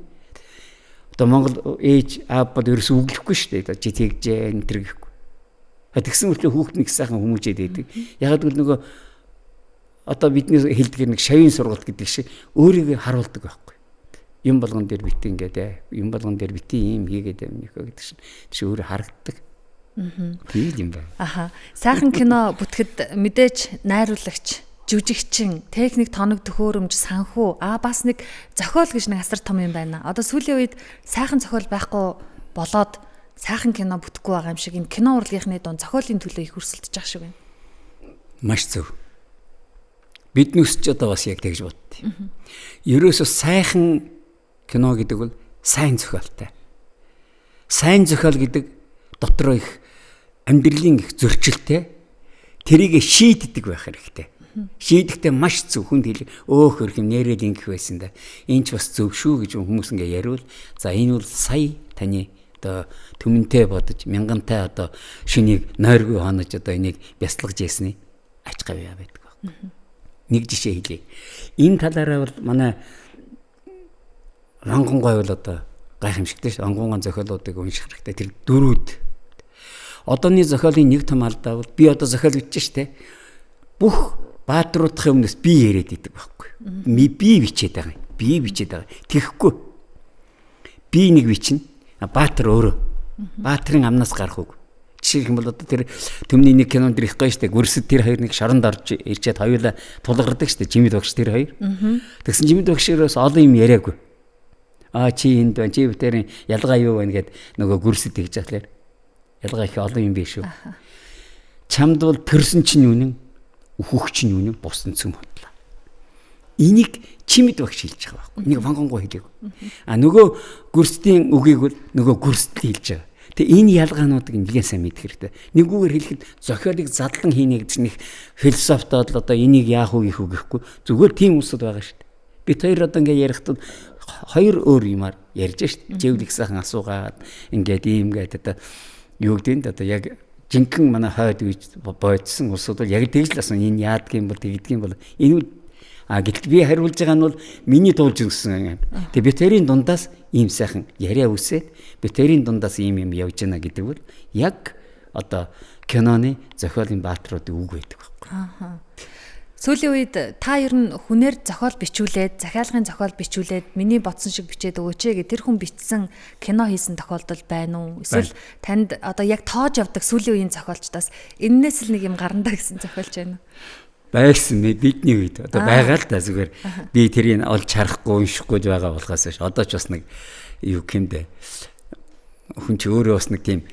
Одоо монгол ээж аабад ерөөс үглэхгүй шүү дээ. Чи тэгжээ энэ төр гэхгүй. Тэгсэн мэтлээ хүүхэд нэг сайхан хүмүүжээд байдаг. Ягаад гэвэл нөгөө одоо бидний хэлдэг нэг шавийн сургалт гэдэг шиг өөрийгөө харуулдаг байхгүй. Юм болгон дээр битээ ингээд юм болгон дээр битээ юм хийгээд юм нөхөө гэдэг чинь тийш өөрөө харагддаг. Тийм юм байна. Аха. Сайхан кино бүтгэхэд мэдээж найруулагч, жүжигчин, техник, тоног, төхөөрөмж, санхүү, бас нэг зохиол гэж нэг асар том юм байна. Одоо сүүлийн үед сайхан зохиол байхгүй болоод сайхан кино бүтэхгүй байгаа юм шиг энэ кино урлагийнхны дунд зохиолын төлөө их өрсөлдөж байгаа шиг байна. Маш зөв. Биднээс ч одоо бас яг тэгж боддتي. Ерөөсөө сайхан кино гэдэг бол сайн зохиолтой. Сайн зохиол гэдэг дотроо их амьдралын их зөрчилтэй тэрийг шийддэг байх хэрэгтэй. Шийдэхдээ маш зөв хүнд хэлээ. Өөх хөрх юм нэрэл ингэх байсан да. Энэ ч бас зөв шүү гэж хүмүүс ингээ яриул. За энэ бол сая таны одоо түмэнтэй бодож мянгантай одоо шөнийг нойргүй хонож одоо энийг бясалгаж ясны ач гавьяа байдаг баг. Нэг жишээ хэлье. Энэ талаараа бол манай Вангонгой бол одоо гайхамшигтай шүү. Вангонгон зохиолуудыг унших хэрэгтэй. Тэр дөрүүд одооны зохиолын нэг том алдаа бол би одоо зохиол бичиж штэ. Бүх баатруудын өмнөөс би яриад идэг байхгүй. Би бичээд байгаа. Би бичээд байгаа. Тэгэхгүй. Би нэг бичнэ. Баатар өөрөө. Баатрын амнаас гарах үг. Жишээ юм бол одоо тэр төмний нэг кинонд ирэх гоё штэ. Гүрсэд тэр хоёр нэг шоронд орж ирчээд хоёулаа тулгардаг штэ. Жимэд багш тэр хоёр. Тэгсэн жимэд багшээс олон юм яриаггүй. Чи энд байна. Чи бүтээрийн ялгаа юу байна гэд нөгөө гүрсэд тэгж яхлаар. Ялгаа их олон юм биш үү. Чамд бол төрсөн чинь үнэн, үхэх чинь үнэн, бусдын цөм бодлоо. Энийг чимэд багш хэлж байгаа байхгүй. Энийг Вангонгой хэлээг. Нөгөө гүрсдийн үгийг бол нөгөө гүрсд хэлж байгаа. Тэгээ энэ ялгаануудыг нэлээд сайн мэдэх хэрэгтэй. Нэгүүгээр хэлэхэд зохиолыг задлан хийнэ гэдэг чинь их философтод л одоо энийг яах вэ гэхгүй зүгээр тийм үсэд байгаа шүү дээ. Бид хоёр одоо ингээ ярихдаа хоёр өөр юмар ярьж шít. Живэл их сайхан асуугаад ингээд ийм гэдэг одоо юу гэдэг нь одоо яг жинхэнэ манай хойд үйж бойдсон улсууд бол яг тэгж л асан энэ яадгийн бол тэгдгийн бол энэ гэтэл би хариулж байгаа нь бол миний дуулж өгсөн юм. Тэгээ бид хоёрын дундаас ийм сайхан яриа үсээд бид хоёрын дундаас ийм юм явж байна гэдэг бол яг одоо киноны зохиолын баатруудын үг байдаг байхгүй. Сүүлийн үед та ер нь хүнээр зохиол бичүүлээд, захиалгын зохиол бичүүлээд миний бодсон шиг бичээд өгөөч гэх тэр хүн бичсэн кино хийсэн тохиолдол байна уу? Эсвэл танд одоо яг тоож явдаг сүүлийн үеийн зохиолчдоос эннээс л нэг юм гарандаа гэсэн зохиолч байна уу? Байсан бидний үед одоо байгаа л да зүгээр би тэрийг олж харахгүй уншихгүй байгаа болохоос ш. Одоо ч бас нэг юу гэмдэ хүн ч өөрөө бас нэг тийм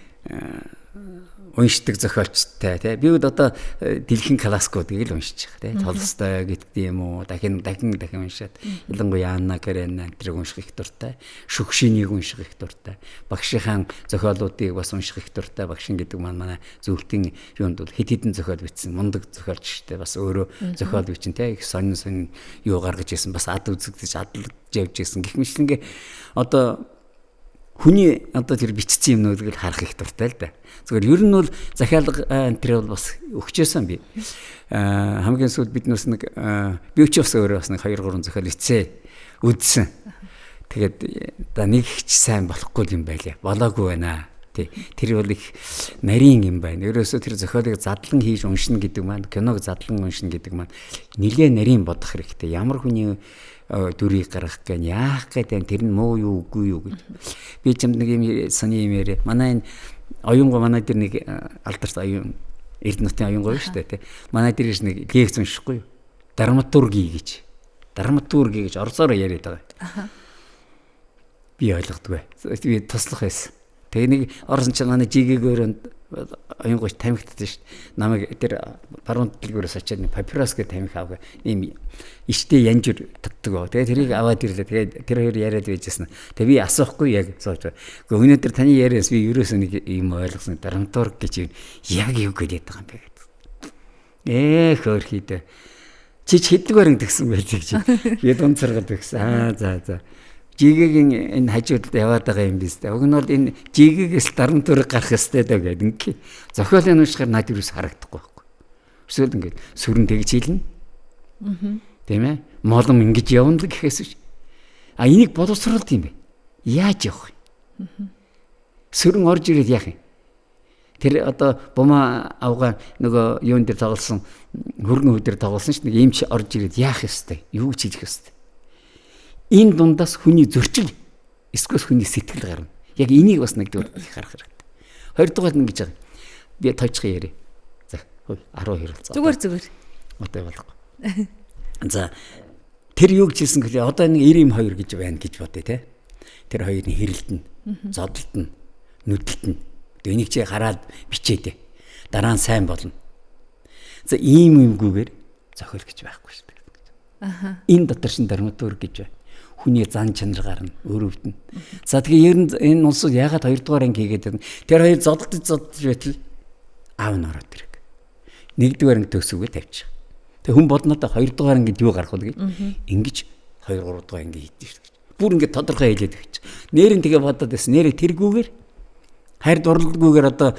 уншдаг зохиолчтой тий. Би бол одоо дэлхийн классикуудыг л уншиж байгаа тий. Толстой гэдэг юм уу дахин уншаад ялангуяа Анна Каренина тэрийг унших их дуртай. Шүгшинийг унших их дуртай. Багшийн зохиолуудыг бас унших их дуртай. Багшин гэдэг манай зөвлөлтийн юунд бол хэд хэдэн зохиол бичсэн мундаг зохиолч штэ бас өөрөө зохиол бичин тий. Их сонин юу гаргаж ирсэн бас ад үзэгдэж адлаж явж ирсэн. Гэх мэтлэнгээ одоо хүний одоо тэр бичсэн юмнуудыг харах их дуртай л да. Зүгээр ер нь бол захиалга энэ төр бол бас өгчээсэн би. Хамгийн сүүлд биднээс нэг би ч бас өөрөө бас нэг 2-3 захиал үзсэн. Тэгээд да нэг их ч сайн болохгүй юм байлаа. Болоогүй байна. Тий. Тэр бол их нарийн юм байна. Ерөөсөө тэр зохиолыг задлан хийж уншина гэдэг маань, киног задлан уншина гэдэг маань нэлээ нарийн бодох хэрэгтэй. Ямар хүний дүрийг гаргах гэн яах гэдэг тэр нь муу юу үгүй юу гэж. Би ч нэг юм сони юм яриа. Манай энэ оюунго манай дээр нэг алдарт оюун Эрдэнэтийн оюунго шүү дээ тий. Манай дээр нэг лекц уншихгүй юу? Драматурги гэж орсоор яриад байгаа. Би ойлгодгүй. Би туслах байсан. Тэгээ нэг орсон чинь манай жигээгөөрөнд оюунгоч тамхитдаг шүү дээ. Намайг тэр баруун дэлгүүрээс очиад нэг папирос гэдэг тамхи авгаа. Ийм иштэй янжир татдаг. Тэгээ тэрийг аваад ирлээ. Тэгээ тэр хоёр яриад байжсэн. Тэгээ би асуухгүй яг сууж байгаа. Гэхдээ өнөөдөр таны яриас би ерөөсөө нэг юм ойлгосон. Драматург гэж яг юу гэдэг байгаа юм бэ гэдэг. Хөөрхийдээ. Чич хэдэг барин тгсэн байлиг чи. Би дунд царгад тгсэн. За. Жигэгийн энэ хажуудад яваад байгаа юм биз дээ. Уг нь бол энэ жигэгээс даран төрөг гарах ёстой даа гэдэг ингээ. Зохиолын уншихаар над юус харагдахгүй байхгүй. Эсвэл ингээ сүрэн тэгж хэлнэ. Тийм ээ. Молом ингэж явна л гэхээс биш. Энийг боловсруулалт юм бэ. Яаж явах юм? Сүрэн орж ирээд яах юм? Тэр одоо бума авгаа нөгөө юун дээр тоглосон хөргөн хөдөр тоглосон шүү дээ. Ийм ч орж ирээд яах ёстой? Юу ч хийх ёстой? Энэ дундаас хүний зөрчил эсвэл хүний сэтгэл гарна. Яг энийг бас нэг дөр харах хэрэгтэй. Хоёрдугаар нь ингэж байгаа. Би тойчхон ярив. За 12 болцоо. Зүгээр. Одоо болохгүй. За тэр юу гэж хэлсэн гэхэл одоо нэг 92 гэж байна гэж бодъё те. Тэр хоёрын хэрэлдэн, зодолтон, нүдэлтэн. Энийг чи хараад бичээд. Дараа нь сайн болно. За ийм юмгүйгээр зохиол гэж байхгүй шүү дээ. Энэ дотор шин драматург гэж байна. Хүний зан чанар гарна өөрөвдөн. За тэгээ ер нь энэ улсууд яагаад 2 дугаар анги хийгээд байна? Тэр хоёр зодолдож байтал аав нь ороод ирэх. 1 дугаар анги төгсгөө тавьчих. Тэгээ хүн боднодоо 2 дугаар ангид юу гарах вэ гэж ингэж 2 3 дугаар анги хийдэж шүү дээ. Бүр ингэ тодорхой хэлээд өгч. Нэрэн тэгээ бодоод байсан. Нэрээ тэргүүгээр хайр дурлалгүйгээр одоо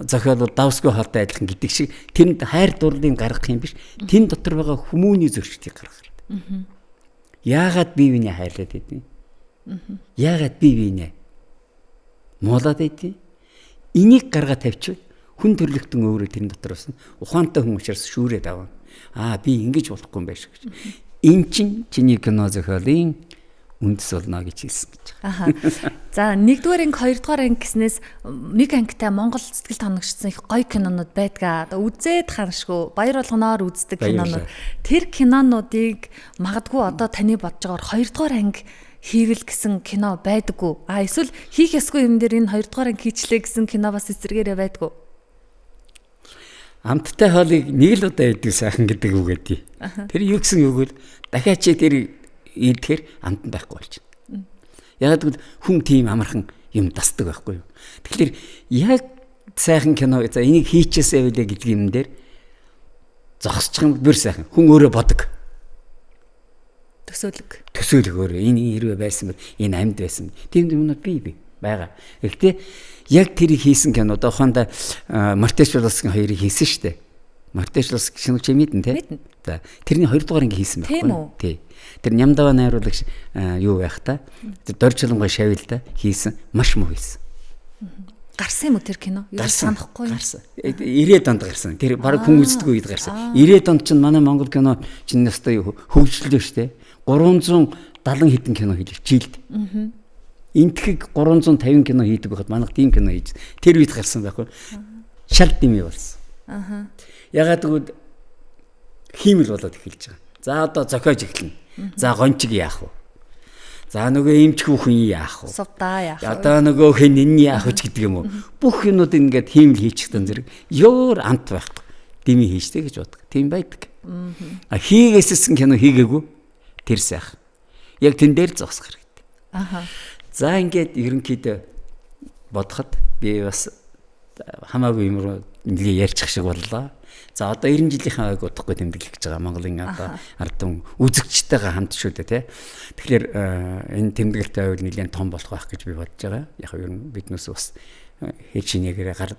зохиолууд давсгүй хоолтой адилхан гэдэг шиг тэнд хайр дурлалыг гаргах юм биш. Тэн дотор байгаа хүмүүний зөрчилийг гаргах хэрэгтэй. Яагаад бие биенээ хайрлаад байдгийг? Яагаад бие биенээ муулаад байдгийг? Энийг гаргаад тавьчих. Хүн төрлөختөн өөрөө тэрэн дотор басан. Ухаантай хүн учраас шүүрээд авна. Би ингэж болохгүй юм байна гэж. Эн чинь чиний кино зохиолын үндэс болно гэж хэлсэн гэж байна. За 1-р анги 2-р анги гэснээс нэг ангитай Монгол сэтгэл тоногчсон их гоё кинонууд байдгаа. Үзээд ханшгүй баяр болгоноор үздэг кинонууд. Тэр кинонуудыг магадгүй одоо таны бодож байгаагаар 2-р анги хийвэл гэсэн кино байдаггүй. Эсвэл хийх ёсгүй юм дээр энэ 2-р анги хийчлээ гэсэн кино бас эсэргээрээ байдаггүй. Амттай хоолыг нэг л удаа идэв сайхан гэдэг үг гэдэг. Тэр юу гэсэн үг вэ? Дахиад чи тэр идэхээр амтан байхгүй болж байна. Яг л хүн тийм амархан юм дасдаг байхгүй юу. Тэгэхээр яг сайхан кино за энийг хийчихээсэй билээ гэдэг юм дээр зогсчих юм бүр сайхан. Хүн өөрөө бодог. Төсөөлөг өөрөө энэ хэрвээ байсан бол энэ амьд байсан. Тийм юмнууд бий байгаа. Гэхдээ яг тэрийг хийсэн кино одоохондоо Мартин Шварцгийн хоёрыг хийсэн шүү дээ. Мартин Шварц шинэ чи мэднэ те. За тэрний 2 дугаар ингээ хийсэн байхгүй. Тий. Тэр Нямдава найруулагч юу байх та? Тэр Доржлонгой шавилда хийсэн маш муу хийсэн. Гарсан юм уу тэр кино? Юу санахгүй. Гарсан. 90-ад онд гарсан. Тэр баг хүн үздэггүй үед гарсан. 90-ад онд чинь манай Монгол кино чинь настай хөгжлөө шүү дээ. 370 хэдэн кино хийлээ жилд. Энтхийг 350 кино хийдэг байхад манайх тийм кино хийж. Тэр үед гарсан байхгүй. Шал дими болсон. Ягаад гэвэл хиймэл болоод эхэлж байгаа. За одоо зохиож эхэлнэ. За гончиг яах вэ? За нөгөө эмч хүүхэн яах вэ? Сувдаа яах вэ? Одоо нөгөө хэн энэ яах вэ гэдэг юм уу? Бүх юмуд ингээд хиймэл хийчих тань зэрэг ёор амт байхгүй. Дими хийжтэй гэж боддог. Тийм байдаг. Хийгээссэн кино хийгээгүй. Тэр сайх. Яг тэн дээр зогсох хэрэгтэй. За ингээд ерөнхийдөө бодоход би бас хамаагүй юм руу нэлээ ярьчих шиг боллоо. За одоо 90 жилийнхаа ойг удахгүй тэмдэглэж байгаа Монголын одоо ард түмэн үзэгчтэйгээ хамт шүү дээ тий. Тэгэхээр энэ тэмдэглэлтэй ойг нэлээд том болох байх гэж би бодож байгаа. Яг ер нь биднээс бас хэд шинэгээр гар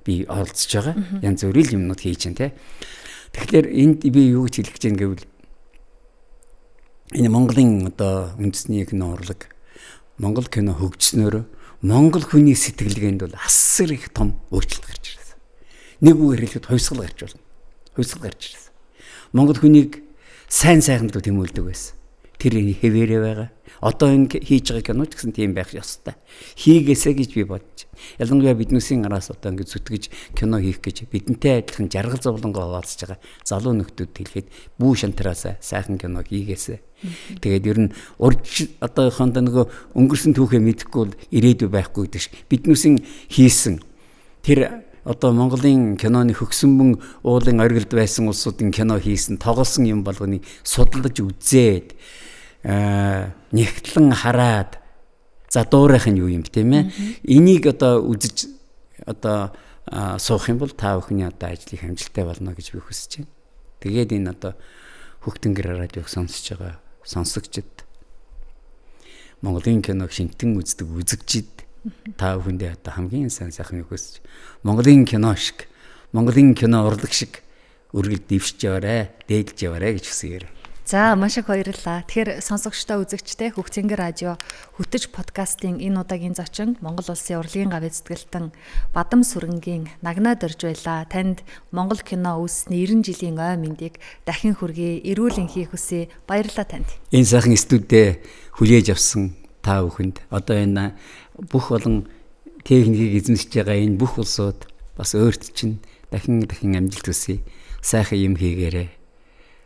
би оролцож байгаа. Янз бүрийн юмнууд хийж байна тий. Тэгэхээр энд би юу гэж хэлэх гэж байна гэвэл энэ Монголын одоо үндэсний кино урлаг Монгол кино хөгжснөөр Монгол хүний сэтгэлгээнд бол асар их том өөрчлөлт гарч ирсэн. Нэг үгээр хэлэхэд хувьсгал гарч байна. Хувьсгал гарч ирсэн. Монгол хүнийг сайханд тэмүүлдэг байсан. Тэр хэвээрээ байгаа. Одоо энэ хийж байгаа киноч гэсэн тийм байх ёстой. Хийгээсэй гэж би бодож. Ялангуяа биднээсийн араас одоо ингэ зүтгэж кино хийх гэж бидэнтэй адилхан жаргал зовлонгоо хуваалцж байгаа залуу нөхдүүд хэлэхэд бүү шантараас сайхан кино хийгээсэй. Тэгээд ер нь одоохондоо нөгөө өнгөрсөн түүхээ мэдэхгүй бол ирээдүй байхгүй гэдэг шиг биднээсийн хийсэн тэр одоо Монголын киноны хөгсөнмөн уулын оргилд байсан улсуудын кино хийсэн тоглосон юм болгоныг судалж үзээд нэгтлэн хараад за дуурайх нь юу юм бэ тийм ээ энийг одоо үзэж одоо суух юм бол та бүхний одоо ажлыг амжилттай болно гэж би хүсэж байна. Тэгээд энэ одоо Хөхтөнгөр радиог сонсож байгаа сонсогчд Монголын киног шинтэн үздэг үзэгчид та бүхэндээ одоо хамгийн сайн сайхныг хүсэж Монголын кино шиг Монголын кино урлаг шиг үргэлж дэвшиж яваарэ, дээлж яваарэ гэж хүсье. За маш их баярлалаа. Тэгэхээр сонсогчтой үзэгчтэй Хөхтөнгөр радио хөтөж подкастын энэ удаагийн зочин Монгол улсын урлагийн гав эзэтгэлтэн Бадам Сүрэнгийн Нагнаад орж байлаа. Танд Монгол кино үүссний 90 жилийн ой мэндийг дахин хүргэе. Эрүүл энхийг хүсье. Баярлалаа танд. Энэ сайхан студид хүлээж авсан та бүхэнд одоо энэ бүх болон техникийг эзэмшиж байгаа энэ бүх улсууд бас өөрт чинь дахин амжилт хүсье. Сайхан юм хийгээрэй.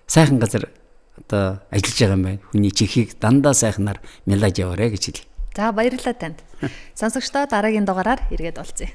Сайхан газар одоо ажиллаж байгаа юм байна. Хүний чихийг дандаа сайхнаар мэлаж яваарэ гэж хэлье. За баярлалаа танд. Сонсогчдоо дараагийн дугаараар эргээд уулзъя.